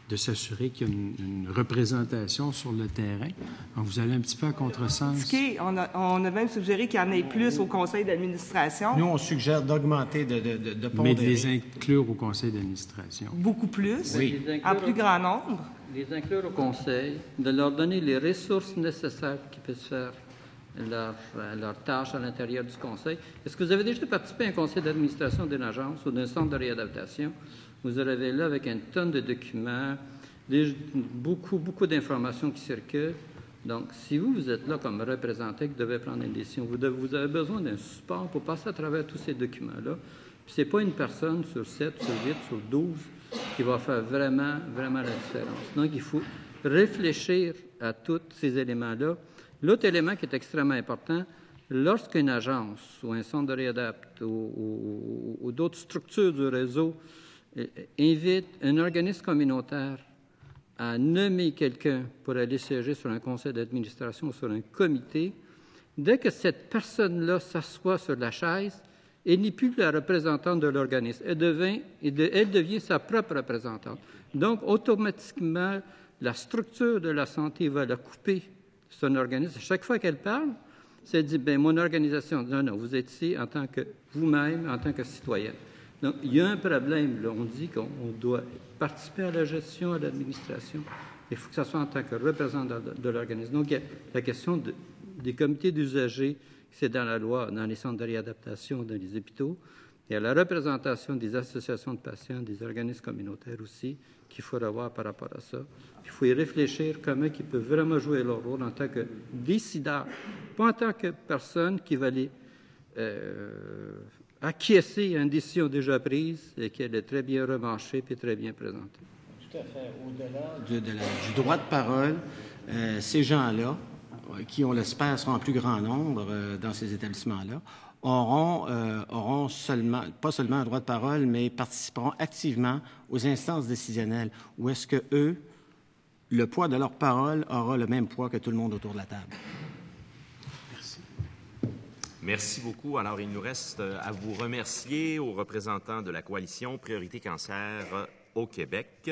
de s'assurer qu'il y a une représentation sur le terrain. Donc, vous allez un petit peu à contresens. On a même suggéré qu'il y en ait plus au conseil d'administration. Nous, on suggère d'augmenter, de pondérer. Mais de les inclure au conseil d'administration. Beaucoup plus, Oui. en plus grand nombre. Les inclure au conseil, de leur donner les ressources nécessaires pour qu'ils puissent faire leur tâche à l'intérieur du conseil. Est-ce que vous avez déjà participé à un conseil d'administration d'une agence ou d'un centre de réadaptation? Vous arrivez là avec une tonne de documents, beaucoup d'informations qui circulent. Donc, si vous êtes là comme représentant qui devez prendre une décision, vous avez besoin d'un support pour passer à travers tous ces documents-là. Puis, ce n'est pas une personne sur 7, sur 8, sur 12 qui va faire vraiment la différence. Donc, il faut réfléchir à tous ces éléments-là. L'autre élément qui est extrêmement important, lorsqu'une agence ou un centre de réadapt ou d'autres structures du réseau invite un organisme communautaire à nommer quelqu'un pour aller siéger sur un conseil d'administration ou sur un comité, dès que cette personne-là s'assoit sur la chaise, elle n'est plus la représentante de l'organisme. Elle devient sa propre représentante. Donc, automatiquement, la structure de la santé va la couper son organisme. Chaque fois qu'elle parle, c'est dit, bien, mon organisation, non, vous êtes ici en tant que vous-même, en tant que citoyen. Donc, il y a un problème, là. On dit qu'on doit participer à la gestion, à l'administration. Il faut que ça soit en tant que représentant de l'organisme. Donc, il y a la question des comités d'usagers, c'est dans la loi, dans les centres de réadaptation, dans les hôpitaux. Il y a la représentation des associations de patients, des organismes communautaires aussi, qu'il faut revoir par rapport à ça. Il faut y réfléchir comment ils peuvent vraiment jouer leur rôle en tant que décideurs, pas en tant que personne qui va aller acquiescer à une décision déjà prise et qu'elle est très bien remarchée et très bien présentée. Tout à fait. Au-delà du droit de parole, ces gens-là, qui, on l'espère, seront en plus grand nombre dans ces établissements-là, auront pas seulement un droit de parole, mais participeront activement aux instances décisionnelles, où est-ce que eux, le poids de leur parole aura le même poids que tout le monde autour de la table. Merci. Merci beaucoup. Alors, il nous reste à vous remercier aux représentants de la coalition Priorité Cancer au Québec.